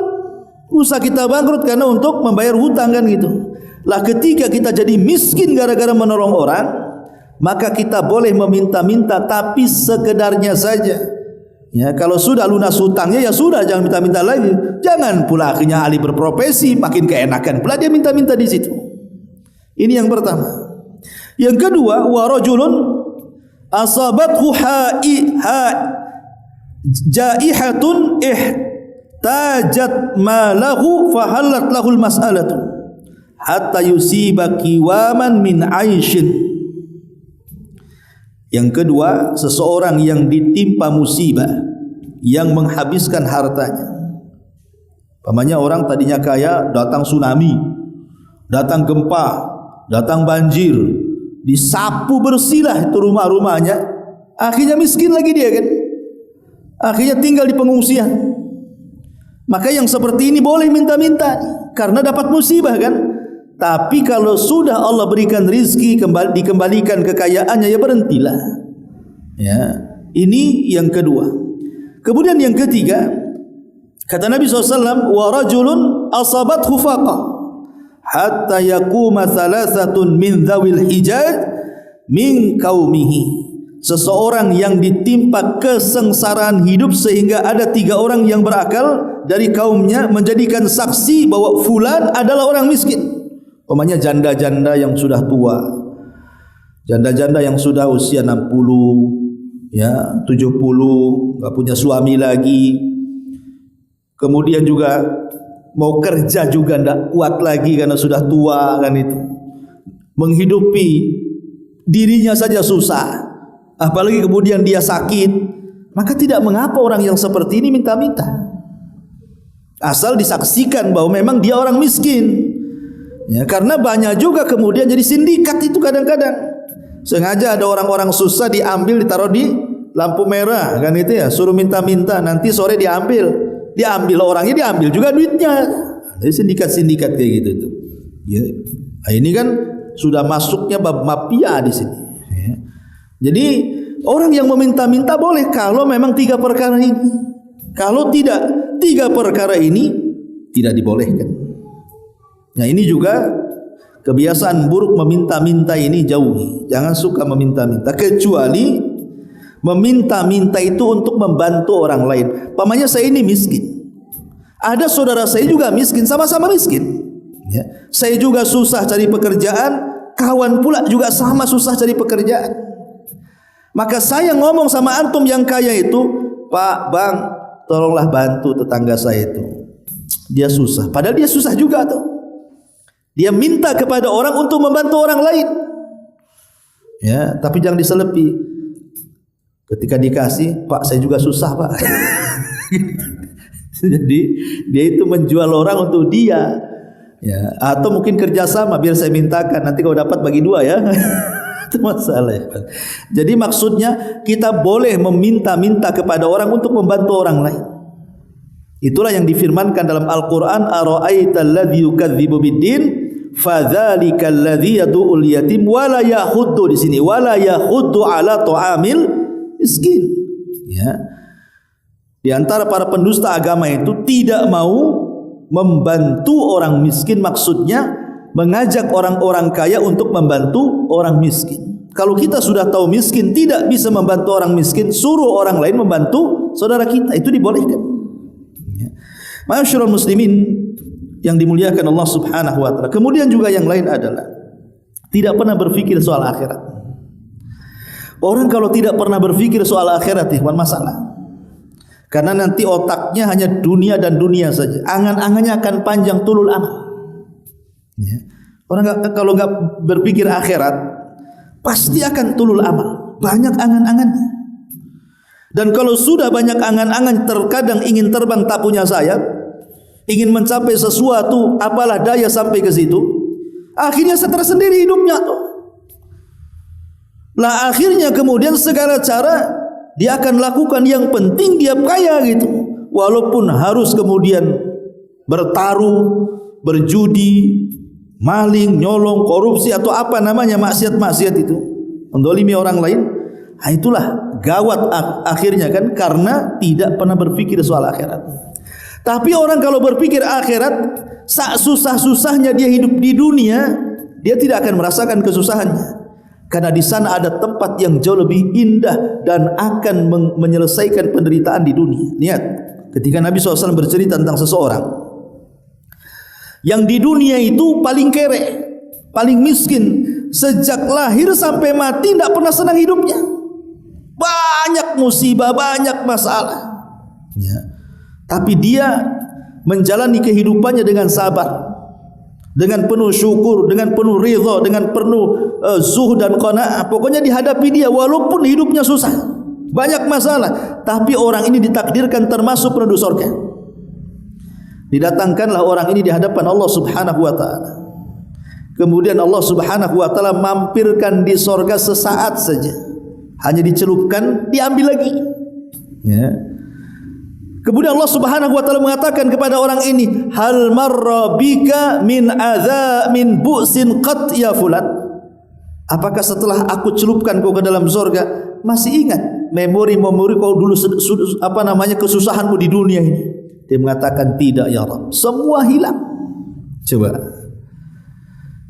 Usaha kita bangkrut karena untuk membayar hutang kan gitu. Lah ketika kita jadi miskin gara-gara menolong orang, maka kita boleh meminta-minta tapi sekedarnya saja. Ya, kalau sudah lunas hutangnya ya sudah, jangan minta-minta lagi. Jangan pula akhirnya alih berprofesi, makin keenakan pula dia minta-minta di situ. Ini yang pertama. Yang kedua, wa rajulun asabathu jaihatun ihtajat malahu fahallat lahul mas'alatu hatta yusiba qiwaman min aishin. Yang kedua, seseorang yang ditimpa musibah yang menghabiskan hartanya. Pamannya orang tadinya kaya, datang tsunami, datang gempa, datang banjir, disapu bersihlah itu rumah-rumahnya, akhirnya miskin lagi dia kan. Akhirnya tinggal di pengungsian. Maka yang seperti ini boleh minta-minta karena dapat musibah kan. Tapi kalau sudah Allah berikan rizki, dikembalikan kekayaannya, ya berhentilah. Ya, ini yang kedua. Kemudian yang ketiga, kata Nabi SAW, wa rajulun asabathu faqah hatta yakuma thalathatun min dhawil hijaj min qaumihi. Seseorang yang ditimpa kesengsaraan hidup sehingga ada 3 orang yang berakal dari kaumnya menjadikan saksi bahwa fulan adalah orang miskin. Umpamanya janda-janda yang sudah tua, janda-janda yang sudah usia 60, ya 70, enggak punya suami lagi. Kemudian juga mau kerja juga enggak kuat lagi karena sudah tua kan itu. Menghidupi dirinya saja susah. Apalagi kemudian dia sakit, maka tidak mengapa orang yang seperti ini minta-minta. Asal disaksikan bahwa memang dia orang miskin. Ya, karena banyak juga kemudian jadi sindikat itu kadang-kadang. Sengaja ada orang-orang susah diambil, ditaruh di lampu merah kan itu ya, suruh minta-minta, nanti sore diambil orangnya, diambil juga duitnya. Jadi sindikat-sindikat kayak gitu tuh. Ya, nah ini kan sudah masuknya bab mafia di sini. Ya. Jadi orang yang meminta-minta boleh kalau memang 3 perkara ini. Kalau tidak 3 perkara ini tidak dibolehkan. Nah ini juga kebiasaan buruk meminta-minta ini jauhi. Jangan suka meminta-minta kecuali meminta-minta itu untuk membantu orang lain. Pamannya saya ini miskin. Ada saudara saya juga miskin, sama-sama miskin. Ya. Saya juga susah cari pekerjaan, kawan pula juga sama susah cari pekerjaan. Maka saya ngomong sama antum yang kaya itu, Pak, Bang, tolonglah bantu tetangga saya itu. Dia susah, padahal dia susah juga tuh. Dia minta kepada orang untuk membantu orang lain. Ya, tapi jangan diselepi. Ketika dikasih, Pak, saya juga susah, Pak. Jadi dia itu menjual orang untuk dia. Ya, atau mungkin kerjasama biar saya mintakan, nanti kalau dapat bagi 2 ya. Itu masalah ya. Jadi maksudnya kita boleh meminta-minta kepada orang untuk membantu orang lain. Itulah yang difirmankan dalam Al-Quran, ara'aital ladzi yukadzibu biddin fadzalikal ladzi yad'ul yatim wala yahuddu, di sini wala yahuddu ala ta'amil miskin. Ya. Di antara para pendusta agama itu tidak mau membantu orang miskin, maksudnya mengajak orang-orang kaya untuk membantu orang miskin. Kalau kita sudah tahu miskin tidak bisa membantu orang miskin, suruh orang lain membantu saudara kita, itu dibolehkan. Ya. Ma'asyiral muslimin yang dimuliakan Allah Subhanahu wa taala. Kemudian juga yang lain adalah tidak pernah berpikir soal akhirat. Orang kalau tidak pernah berpikir soal akhirat, bukan masalah. Karena nanti otaknya hanya dunia dan dunia saja. Angan-angannya akan panjang tulul amal. Ya. Orang kalau nggak berpikir akhirat pasti akan tulul amal, banyak angan-angannya. Dan kalau sudah banyak angan-angan, terkadang ingin terbang tak punya sayap, ingin mencapai sesuatu, apalah daya sampai ke situ, akhirnya stres sendiri hidupnya tuh. Lah akhirnya kemudian segala cara dia akan lakukan, yang penting dia kaya gitu, walaupun harus kemudian bertaruh, berjudi, maling, nyolong, korupsi atau apa namanya maksiat-maksiat itu, mendolimi orang lain. Nah, itulah gawat akhirnya kan, karena tidak pernah berpikir soal akhirat. Tapi orang kalau berpikir akhirat, susah-susahnya dia hidup di dunia, dia tidak akan merasakan kesusahannya, karena di sana ada tempat yang jauh lebih indah dan akan menyelesaikan penderitaan di dunia. Lihat, ketika Nabi SAW bercerita tentang seseorang yang di dunia itu paling kere, paling miskin, sejak lahir sampai mati tidak pernah senang hidupnya, banyak musibah, banyak masalah. Ya. Tapi dia menjalani kehidupannya dengan sabar, dengan penuh syukur, dengan penuh ridha, dengan penuh zuhud dan qanaah. Pokoknya dihadapi dia walaupun hidupnya susah, banyak masalah, tapi orang ini ditakdirkan termasuk penduduk surga. Didatangkanlah orang ini di hadapan Allah Subhanahu wa taala. Kemudian Allah Subhanahu wa taala mampirkan di surga sesaat saja. Hanya dicelupkan, diambil lagi. Ya. Kemudian Allah Subhanahu wa taala mengatakan kepada orang ini, hal marra bika min adza min bu'sin qat ya fulan. Apakah setelah aku celupkan kau ke dalam surga masih ingat memori-memori kau dulu kesusahanmu di dunia ini? Dia mengatakan tidak ya Rabb, semua hilang. Coba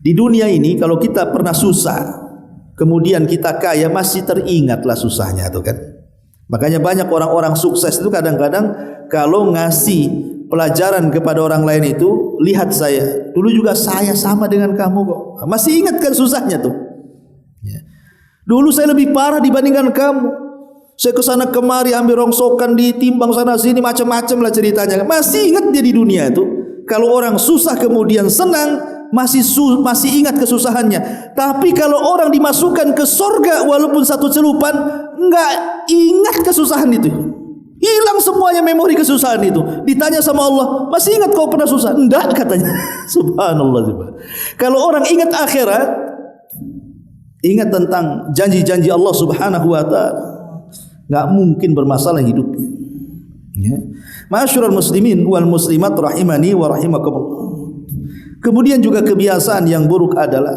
di dunia ini kalau kita pernah susah kemudian kita kaya masih teringatlah susahnya itu kan. Makanya banyak orang-orang sukses itu kadang-kadang kalau ngasih pelajaran kepada orang lain itu, lihat saya, dulu juga saya sama dengan kamu kok. Masih ingat kan susahnya tuh. Ya. Dulu saya lebih parah dibandingkan kamu. Saya ke sana kemari ambil rongsokan, ditimbang sana sini macam-macam lah ceritanya. Masih ingat dia di dunia itu. Kalau orang susah kemudian senang, masih ingat kesusahannya. Tapi kalau orang dimasukkan ke surga walaupun satu celupan, enggak ingat kesusahan itu. Hilang semuanya memori kesusahan itu. Ditanya sama Allah, masih ingat kau pernah susah? Enggak katanya. Subhanallah. Kalau orang ingat akhirat, ingat tentang janji-janji Allah Subhanahu wa taala, enggak mungkin bermasalah hidupnya. Ya. Ma'asyiral muslimin wal muslimat rahimani wa rahimakumullah. Kemudian juga kebiasaan yang buruk adalah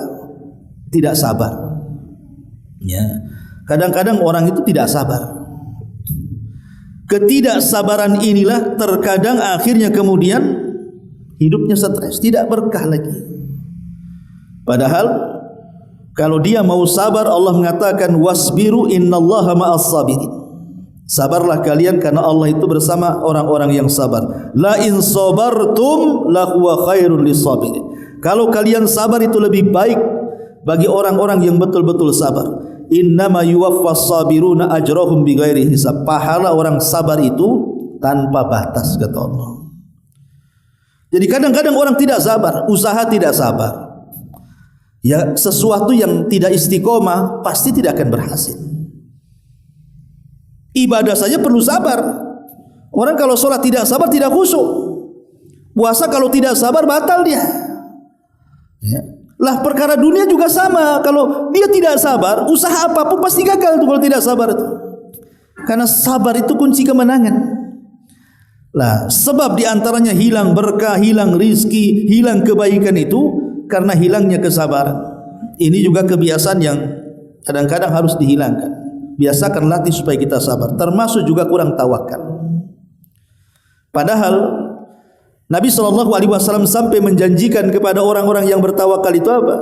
tidak sabar. Ya. Kadang-kadang orang itu tidak sabar. Ketidaksabaran inilah terkadang akhirnya kemudian hidupnya stres, tidak berkah lagi. Padahal kalau dia mau sabar, Allah mengatakan wasbiru innallaha ma'as sabirin. Sabarlah kalian karena Allah itu bersama orang-orang yang sabar. La in sabartum lahuwa khairul lisabirin. Kalau kalian sabar itu lebih baik bagi orang-orang yang betul-betul sabar. Innama yuwaffas sabiruna ajrahum bighairi hisab. Pahala orang sabar itu tanpa batas kata Allah. Jadi kadang-kadang orang tidak sabar, usaha tidak sabar. Ya, sesuatu yang tidak istiqomah pasti tidak akan berhasil. Ibadah saja perlu sabar. Orang kalau sholat tidak sabar tidak khusyuk. Puasa kalau tidak sabar batal dia. Ya. Lah perkara dunia juga sama. Kalau dia tidak sabar, usaha apapun pasti gagal tuh kalau tidak sabar itu. Karena sabar itu kunci kemenangan. Lah sebab diantaranya hilang berkah, hilang rizki, hilang kebaikan itu karena hilangnya kesabaran. Ini juga kebiasaan yang kadang-kadang harus dihilangkan. Biasakan latih supaya kita sabar. Termasuk juga kurang tawakal. Padahal Nabi SAW sampai menjanjikan kepada orang-orang yang bertawakal itu apa?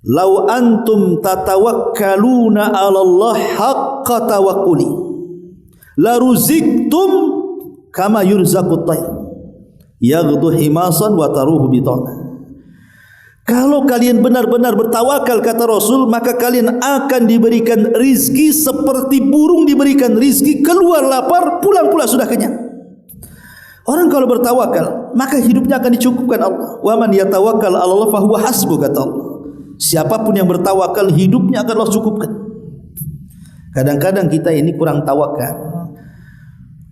Lau antum tatawakkaluna 'ala Allah haqqa tawakkuli la ruziktum kama yurzaqut tayr yaghdu himasan wa taruhu bitana. Kalau kalian benar-benar bertawakal kata Rasul, maka kalian akan diberikan rizki seperti burung diberikan rizki, keluar lapar, pulang pula sudah kenyang. Orang kalau bertawakal, maka hidupnya akan dicukupkan Allah. Wa man yatawakkal 'ala Allah fa huwa hasbuh kata Allah. Siapapun yang bertawakal, hidupnya akan Allah cukupkan. Kadang-kadang kita ini kurang tawakal.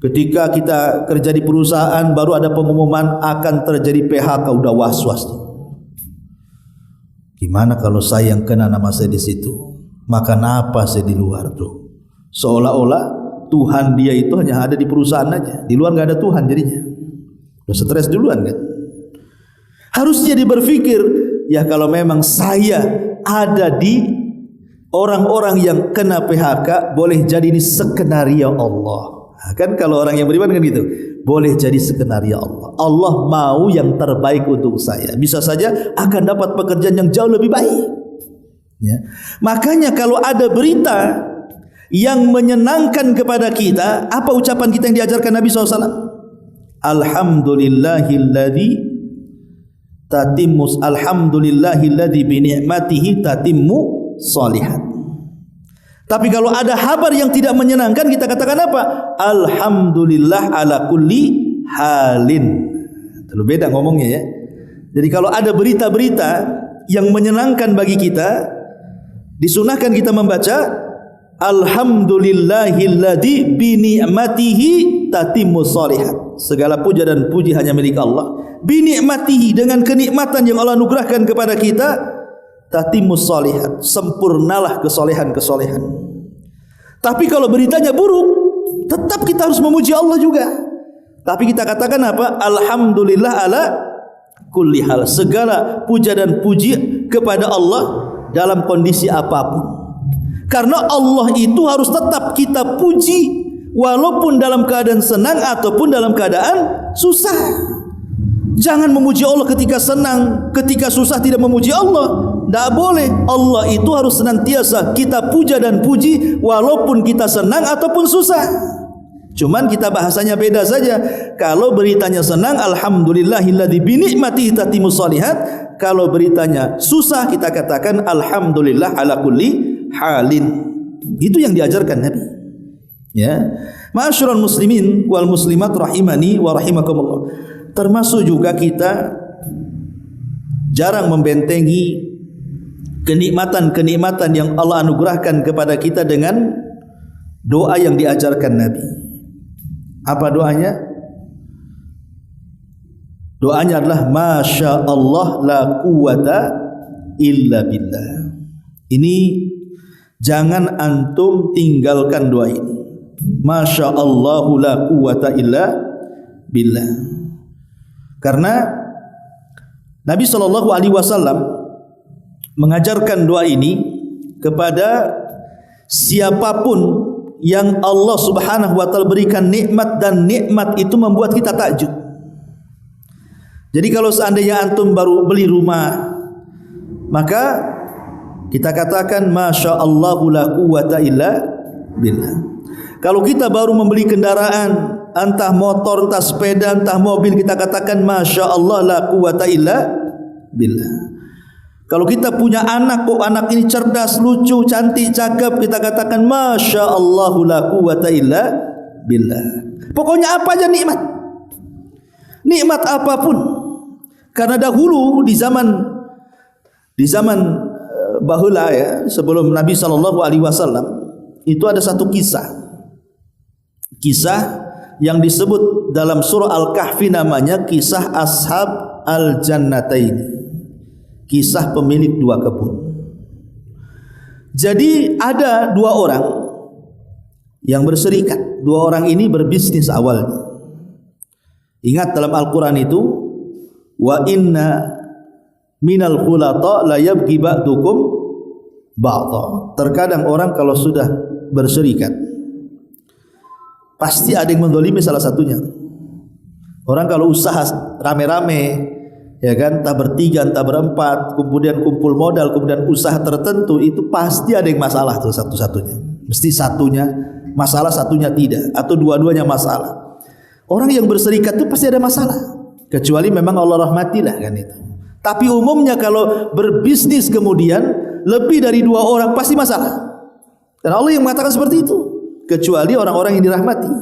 Ketika kita kerja di perusahaan, baru ada pengumuman akan terjadi PHK, udah was-was. Gimana kalau saya yang kena nama saya di situ? Makan apa saya di luar tuh? Seolah-olah Tuhan dia itu hanya ada di perusahaan aja, di luar nggak ada Tuhan jadinya. Udah stres duluan kan? Harusnya dia berpikir, ya kalau memang saya ada di orang-orang yang kena PHK, boleh jadi ini skenario Allah. Nah, kan kalau orang yang beriman kan gitu, boleh jadi skenario Allah. Allah mau yang terbaik untuk saya. Bisa saja akan dapat pekerjaan yang jauh lebih baik. Ya. Makanya kalau ada berita yang menyenangkan kepada kita, apa ucapan kita yang diajarkan Nabi SAW? Alhamdulillahilladzi tatimmus alhamdulillahilladzi bi ni'matihi tatimmu shalihat. Tapi kalau ada kabar yang tidak menyenangkan, kita katakan apa? Alhamdulillah ala kulli halin. Terlalu beda ngomongnya ya. Jadi kalau ada berita-berita yang menyenangkan bagi kita, disunahkan kita membaca Alhamdulillahilladzi bi ni'matihi tatimmu shalihat. Segala puja dan puji hanya milik Allah. Bi ni'matihi, dengan kenikmatan yang Allah anugerahkan kepada kita, tatimmus shalihat, sempurnalah kesolehan-kesolehan. Tapi kalau beritanya buruk, tetap kita harus memuji Allah juga. Tapi kita katakan apa? Alhamdulillah ala kulli hal. Segala puja dan puji kepada Allah dalam kondisi apapun. Karena Allah itu harus tetap kita puji walaupun dalam keadaan senang ataupun dalam keadaan susah. Jangan memuji Allah ketika senang, ketika susah tidak memuji Allah. Tidak boleh. Allah itu harus senantiasa kita puja dan puji walaupun kita senang ataupun susah. Cuman kita bahasanya beda saja. Kalau beritanya senang, alhamdulillahilladzi bi ni'matihi tatimmus shalihat. Kalau beritanya susah, kita katakan alhamdulillah ala kulli halin. Itu yang diajarkan Nabi. Ya. Ma'asyiral muslimin wal muslimat rahimani wa rahimakumullah. Termasuk juga kita jarang membentengi kenikmatan-kenikmatan yang Allah anugerahkan kepada kita dengan doa yang diajarkan Nabi. Apa doanya? Doanya adalah Masya Allah la quwata illa billah. Ini jangan antum tinggalkan doa ini. Masya Allah la quwata illa billah. Karena Nabi SAW mengajarkan doa ini kepada siapapun yang Allah Subhanahu wa taala berikan nikmat, dan nikmat itu membuat kita takjub. Jadi kalau seandainya antum baru beli rumah, maka kita katakan Masya Allah la quwata illa billah. Kalau kita baru membeli kendaraan, entah motor, entah sepeda, entah mobil, kita katakan Masya Allah la quwata illa billah. Kalau kita punya anak, kok anak ini cerdas, lucu, cantik, cakep, kita katakan Masya Allah la quwata illa billah. Pokoknya apa aja nikmat, nikmat apapun. Karena dahulu di zaman bahula ya, sebelum Nabi SAW, itu ada satu kisah yang disebut dalam surah Al-Kahfi, namanya kisah Ashab Al-Jannataini. Kisah pemilik dua kebun. Jadi ada dua orang yang berserikat. Dua orang ini berbisnis awalnya. Ingat dalam Al-Quran itu, wa inna minal khulata la yabghi ba'dukum ba'dha. Terkadang orang kalau sudah berserikat, pasti ada yang menzalimi salah satunya. Orang kalau usaha rame-rame, ya kan, entah bertiga, entah berempat, kemudian kumpul modal, kemudian usaha tertentu, itu pasti ada yang masalah tuh satu-satunya. Mesti satunya masalah, satunya tidak, atau dua-duanya masalah. Orang yang berserikat itu pasti ada masalah, kecuali memang Allah rahmatilah kan itu. Tapi umumnya kalau berbisnis kemudian lebih dari dua orang pasti masalah. Dan Allah yang mengatakan seperti itu, kecuali orang-orang yang dirahmati.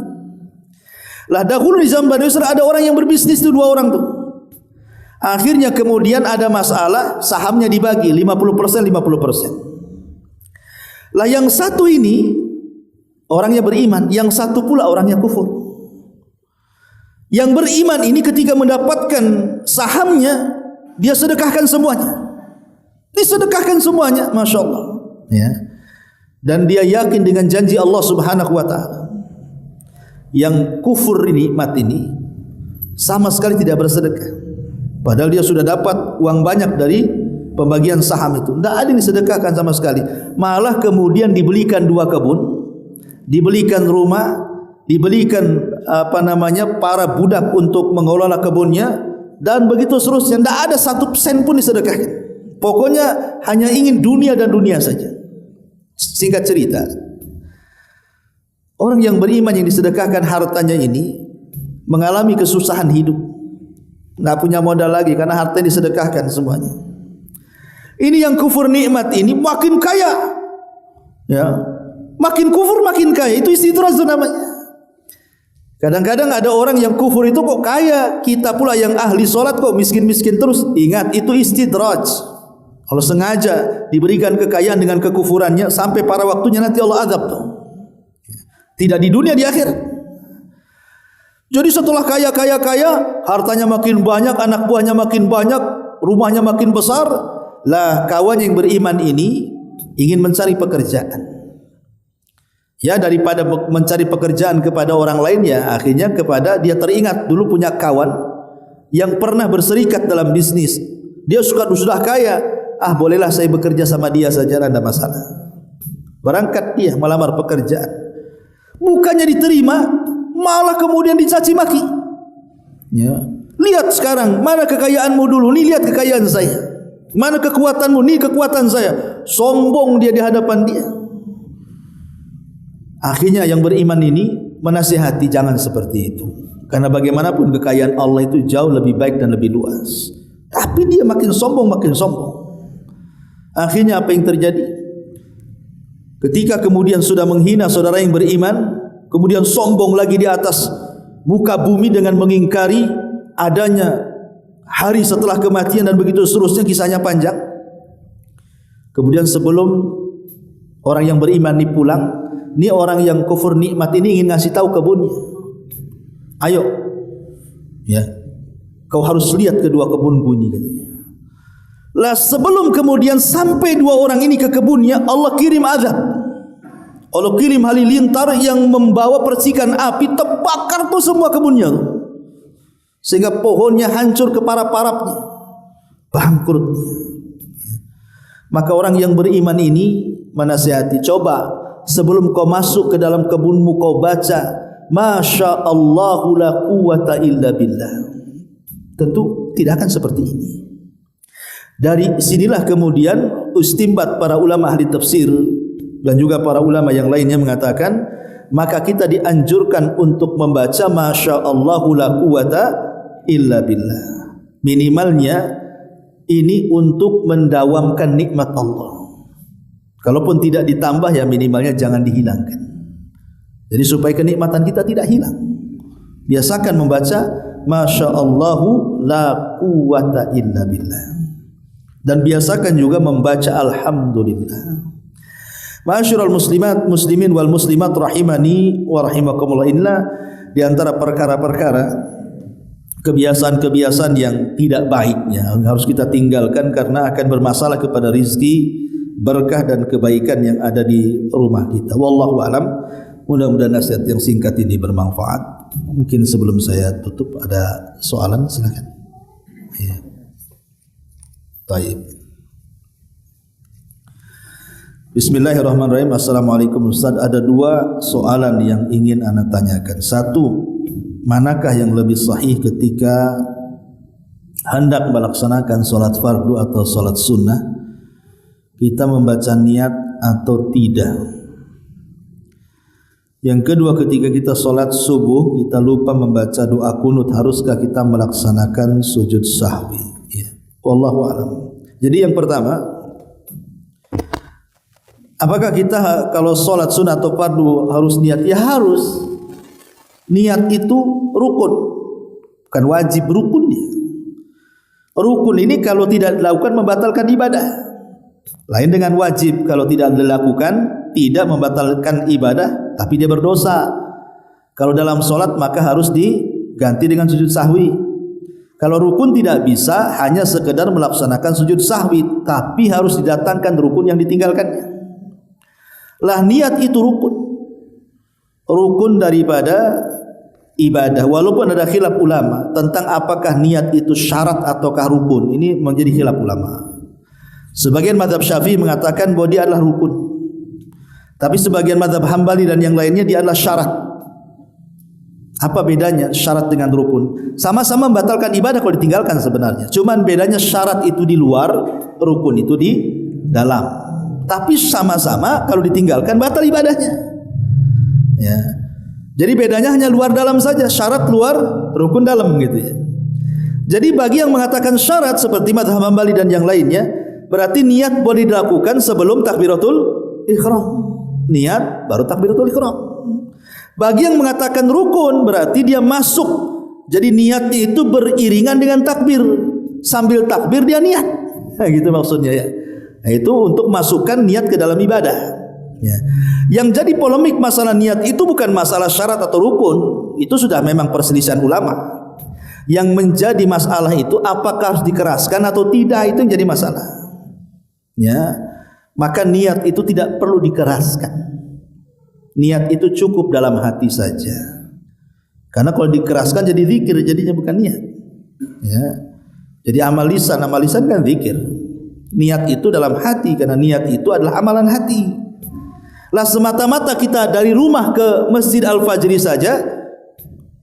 Lah dahulu di zaman Bani Israil ada orang yang berbisnis itu dua orang tuh. Akhirnya kemudian ada masalah, sahamnya dibagi 50%, 50%. Lah yang satu ini orangnya beriman, yang satu pula orangnya kufur. Yang beriman ini ketika mendapatkan sahamnya, dia sedekahkan semuanya. Disedekahkan semuanya, Masya Allah. Ya. Dan dia yakin dengan janji Allah Subhanahu wa ta'ala. Yang kufur ini, mati ini, sama sekali tidak bersedekah. Padahal dia sudah dapat uang banyak dari pembagian saham itu. Tidak ada yang disedekahkan sama sekali. Malah kemudian dibelikan dua kebun, dibelikan rumah, dibelikan para budak untuk mengelola kebunnya, dan begitu seterusnya. Tidak ada satu sen pun disedekahkan. Pokoknya hanya ingin dunia dan dunia saja. Singkat cerita, orang yang beriman yang disedekahkan hartanya ini mengalami kesusahan hidup. Tidak punya modal lagi karena harta disedekahkan semuanya. Ini yang kufur nikmat ini makin kaya, ya, makin kufur makin kaya. Itu istidraj namanya. Kadang-kadang ada orang yang kufur itu kok kaya, kita pula yang ahli solat kok miskin-miskin terus. Ingat, itu istidraj. Kalau sengaja diberikan kekayaan dengan kekufurannya, sampai pada waktunya nanti Allah azab tuh. Tidak di dunia, di akhirat. Jadi setelah kaya, hartanya makin banyak, anak buahnya makin banyak, rumahnya makin besar. Lah kawan yang beriman ini ingin mencari pekerjaan. Ya, daripada mencari pekerjaan kepada orang lain, ya akhirnya kepada dia teringat dulu punya kawan yang pernah berserikat dalam bisnis. Dia sudah kaya, bolehlah saya bekerja sama dia saja, tidak ada masalah. Berangkat dia melamar pekerjaan, bukannya diterima, malah kemudian dicaci maki. Ya, lihat sekarang, mana kekayaanmu dulu, nih lihat kekayaan saya. Mana kekuatanmu, nih kekuatan saya. Sombong dia di hadapan dia. Akhirnya yang beriman ini menasihati jangan seperti itu. Karena bagaimanapun kekayaan Allah itu jauh lebih baik dan lebih luas. Tapi dia makin sombong, makin sombong. Akhirnya apa yang terjadi? Ketika kemudian sudah menghina saudara yang beriman, kemudian sombong lagi di atas muka bumi dengan mengingkari adanya hari setelah kematian dan begitu seterusnya, kisahnya panjang. Kemudian sebelum orang yang beriman ini pulang, ini orang yang kufur nikmat ini ingin ngasih tahu kebunnya. Ayo, ya, kau harus lihat kedua kebunku ini, katanya. Lah sebelum kemudian sampai dua orang ini ke kebunnya, Allah kirim azab. Allah kirim halilintar yang membawa percikan api, terbakar tuh semua kebunnya tuh. Sehingga pohonnya hancur ke parap-parapnya, bangkrut dia. Maka orang yang beriman ini menasihati, coba sebelum kau masuk ke dalam kebunmu kau baca Masya Allahu la quwata illa billah. Tentu tidak akan seperti ini. Dari sinilah kemudian istinbat para ulama ahli tafsir dan juga para ulama yang lainnya mengatakan, maka kita dianjurkan untuk membaca Masya Allahu la quwata illa billah. Minimalnya ini untuk mendawamkan nikmat Allah. Kalaupun tidak ditambah, ya minimalnya jangan dihilangkan. Jadi supaya kenikmatan kita tidak hilang, biasakan membaca Masya Allahu la quwata illa billah. Dan biasakan juga membaca Alhamdulillah. Ma'asyiral muslimat, muslimin wal muslimat rahimani wa rahimakumullah, inilah di antara perkara-perkara kebiasaan-kebiasaan yang tidak baiknya harus kita tinggalkan karena akan bermasalah kepada rizki, berkah dan kebaikan yang ada di rumah kita. Wallahu alam. Mudah-mudahan nasihat yang singkat ini bermanfaat. Mungkin sebelum saya tutup ada soalan, silakan. Ya. Baik. Bismillahirrahmanirrahim. Assalamualaikum Ustaz. Ada dua soalan yang ingin ana tanyakan. Satu, manakah yang lebih sahih ketika hendak melaksanakan solat fardu atau solat sunnah, kita membaca niat atau tidak? Yang kedua, ketika kita solat subuh kita lupa membaca doa kunut, haruskah kita melaksanakan sujud sahwi? Ya. Wallahu a'lam. Jadi yang pertama, apakah kita kalau solat sunnah atau fardu harus niat? Ya harus. Niat itu rukun, bukan wajib, rukun dia. Rukun ini kalau tidak dilakukan membatalkan ibadah. Lain dengan wajib, kalau tidak dilakukan tidak membatalkan ibadah, tapi dia berdosa. Kalau dalam solat maka harus diganti dengan sujud sahwi. Kalau rukun tidak bisa hanya sekedar melaksanakan sujud sahwi, tapi harus didatangkan rukun yang ditinggalkannya. Lah niat itu rukun, rukun daripada ibadah. Walaupun ada khilaf ulama tentang apakah niat itu syarat ataukah rukun, ini menjadi khilaf ulama. Sebagian mazhab Syafi'i mengatakan bahwa dia adalah rukun, tapi sebagian mazhab Hambali dan yang lainnya dia adalah syarat. Apa bedanya syarat dengan rukun? Sama-sama membatalkan ibadah kalau ditinggalkan sebenarnya. Cuman bedanya syarat itu di luar, rukun itu di dalam. Tapi sama-sama kalau ditinggalkan batal ibadahnya. Ya. Jadi bedanya hanya luar dalam saja, syarat luar, rukun dalam gitu ya. Jadi bagi yang mengatakan syarat seperti mazhab Hambali dan yang lainnya, berarti niat boleh dilakukan sebelum takbiratul ihram. Niat baru takbiratul ihram. Bagi yang mengatakan rukun berarti dia masuk. Jadi niatnya itu beriringan dengan takbir. Sambil takbir dia niat. Nah, gitu maksudnya ya. Nah, itu untuk masukkan niat ke dalam ibadah. Ya. Yang jadi polemik masalah niat itu bukan masalah syarat atau rukun. Itu sudah memang perselisihan ulama. Yang menjadi masalah itu apakah harus dikeraskan atau tidak, itu yang jadi masalah. Ya. Maka niat itu tidak perlu dikeraskan. Niat itu cukup dalam hati saja. Karena kalau dikeraskan jadi zikir, jadinya bukan niat. Ya. Jadi amal lisan kan zikir. Niat itu dalam hati, karena niat itu adalah amalan hati. Lah semata-mata kita dari rumah ke Masjid Al-Fajri saja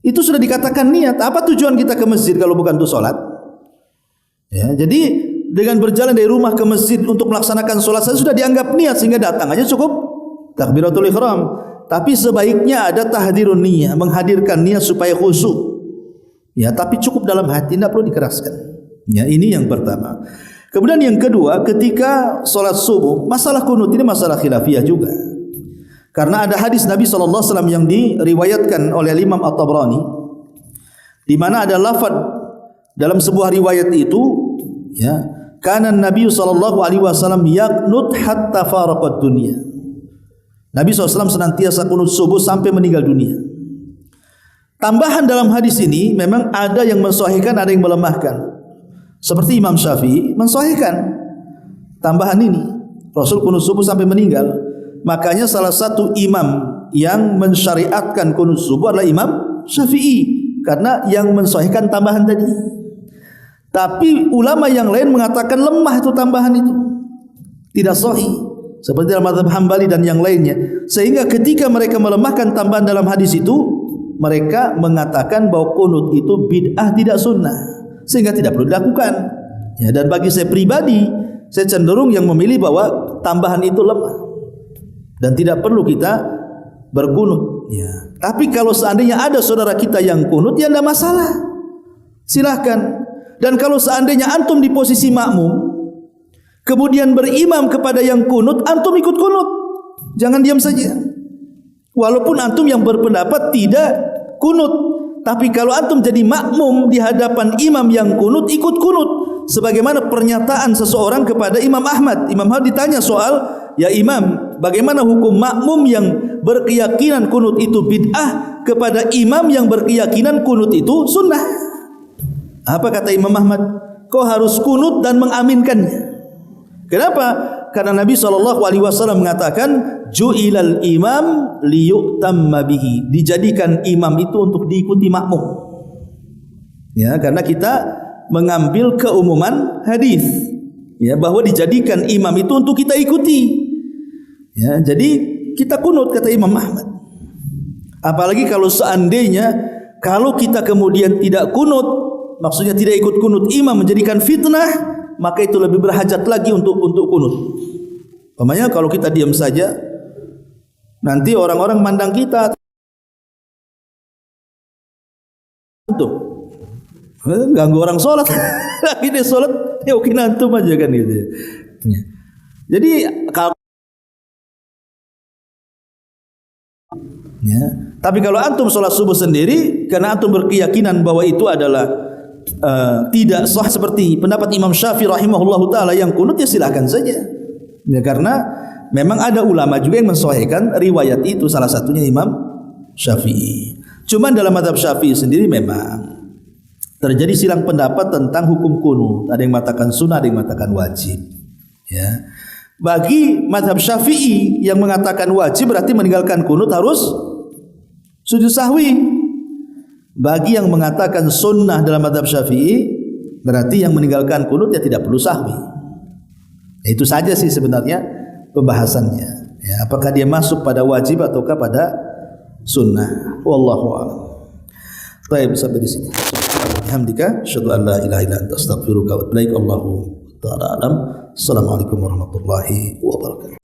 itu sudah dikatakan niat. Apa tujuan kita ke masjid kalau bukan untuk sholat? Ya, jadi dengan berjalan dari rumah ke masjid untuk melaksanakan sholat saja sudah dianggap niat, sehingga datang aja cukup takbiratul ihram. Tapi sebaiknya ada tahdirun niyah, menghadirkan niat supaya khusyuk. Ya, tapi cukup dalam hati, tidak perlu dikeraskan. Ya, ini yang pertama. Kemudian yang kedua, ketika sholat subuh, masalah kunut ini masalah khilafiyah juga. Karena ada hadis Nabi SAW yang diriwayatkan oleh Imam At-Tabrani, di mana ada lafaz dalam sebuah riwayat itu, ya, kana Nabi SAW yaqnut hatta faraqad dunya. Nabi SAW senantiasa kunut subuh sampai meninggal dunia. Tambahan dalam hadis ini memang ada yang mensahihkan, ada yang melemahkan. Seperti Imam Syafi'i mensahihkan tambahan ini, Rasul kunut subuh sampai meninggal. Makanya salah satu imam yang mensyariatkan kunut subuh adalah Imam Syafi'i, karena yang mensahihkan tambahan tadi. Tapi ulama yang lain mengatakan lemah itu tambahan itu, tidak sahih, seperti dalam mazhab Hambali dan yang lainnya. Sehingga ketika mereka melemahkan tambahan dalam hadis itu, mereka mengatakan bahwa kunut itu bid'ah, tidak sunnah, sehingga tidak perlu dilakukan. Ya, dan bagi saya pribadi, saya cenderung yang memilih bahwa tambahan itu lemah dan tidak perlu kita berkunut. Ya. Tapi kalau seandainya ada saudara kita yang kunut, ya tidak masalah, silahkan. Dan kalau seandainya antum di posisi makmum, kemudian berimam kepada yang kunut, antum ikut kunut, jangan diam saja. Walaupun antum yang berpendapat tidak kunut, tapi kalau antum jadi makmum di hadapan imam yang kunut, ikut kunut. Sebagaimana pernyataan seseorang kepada Imam Ahmad. Imam Ahmad ditanya soal, ya imam, bagaimana hukum makmum yang berkeyakinan kunut itu bid'ah kepada imam yang berkeyakinan kunut itu sunnah? Apa kata Imam Ahmad? Kau harus kunut dan mengaminkannya. Kenapa? Karena Nabi SAW mengatakan, ju'ilal imam liyu'tamma bihi, dijadikan imam itu untuk diikuti makmum. Ya, karena kita mengambil keumuman hadis, ya, bahwa dijadikan imam itu untuk kita ikuti. Ya, jadi kita kunut kata Imam Ahmad. Apalagi kalau seandainya kalau kita kemudian tidak kunut, maksudnya tidak ikut kunut imam, menjadikan fitnah, maka itu lebih berhajat lagi untuk kunut. Umpamanya kalau kita diam saja, nanti orang-orang mandang kita tuh ganggu orang sholat. Lagi dia sholat, ya oke antum aja kan gitu. Ya. Jadi kalau ya, tapi kalau antum sholat subuh sendiri, karena antum berkeyakinan bahwa itu adalah tidak sah seperti pendapat Imam Syafi'i rahimahullahu taala yang kunut, ya silahkan saja. Ya, karena memang ada ulama juga yang mensahihkan riwayat itu, salah satunya Imam Syafi'i. Cuman dalam mazhab Syafi'i sendiri memang terjadi silang pendapat tentang hukum kunut. Ada yang mengatakan sunnah, ada yang mengatakan wajib. Ya. Bagi mazhab Syafi'i yang mengatakan wajib berarti meninggalkan kunut harus sujud sahwi. Bagi yang mengatakan sunnah dalam mazhab Syafi'i berarti yang meninggalkan kunut ya tidak perlu sahwi. Ya, itu saja sih sebenarnya pembahasannya. Ya, apakah dia masuk pada wajib ataukah pada sunnah? Wallahu a'lam. Baik, sampai di sini. Alhamdulillah, asyhadu an la ilaha illa anta astaghfiruka wa atubu ilaik. Allahu ta'ala alam. Assalamualaikum warahmatullahi wabarakatuh.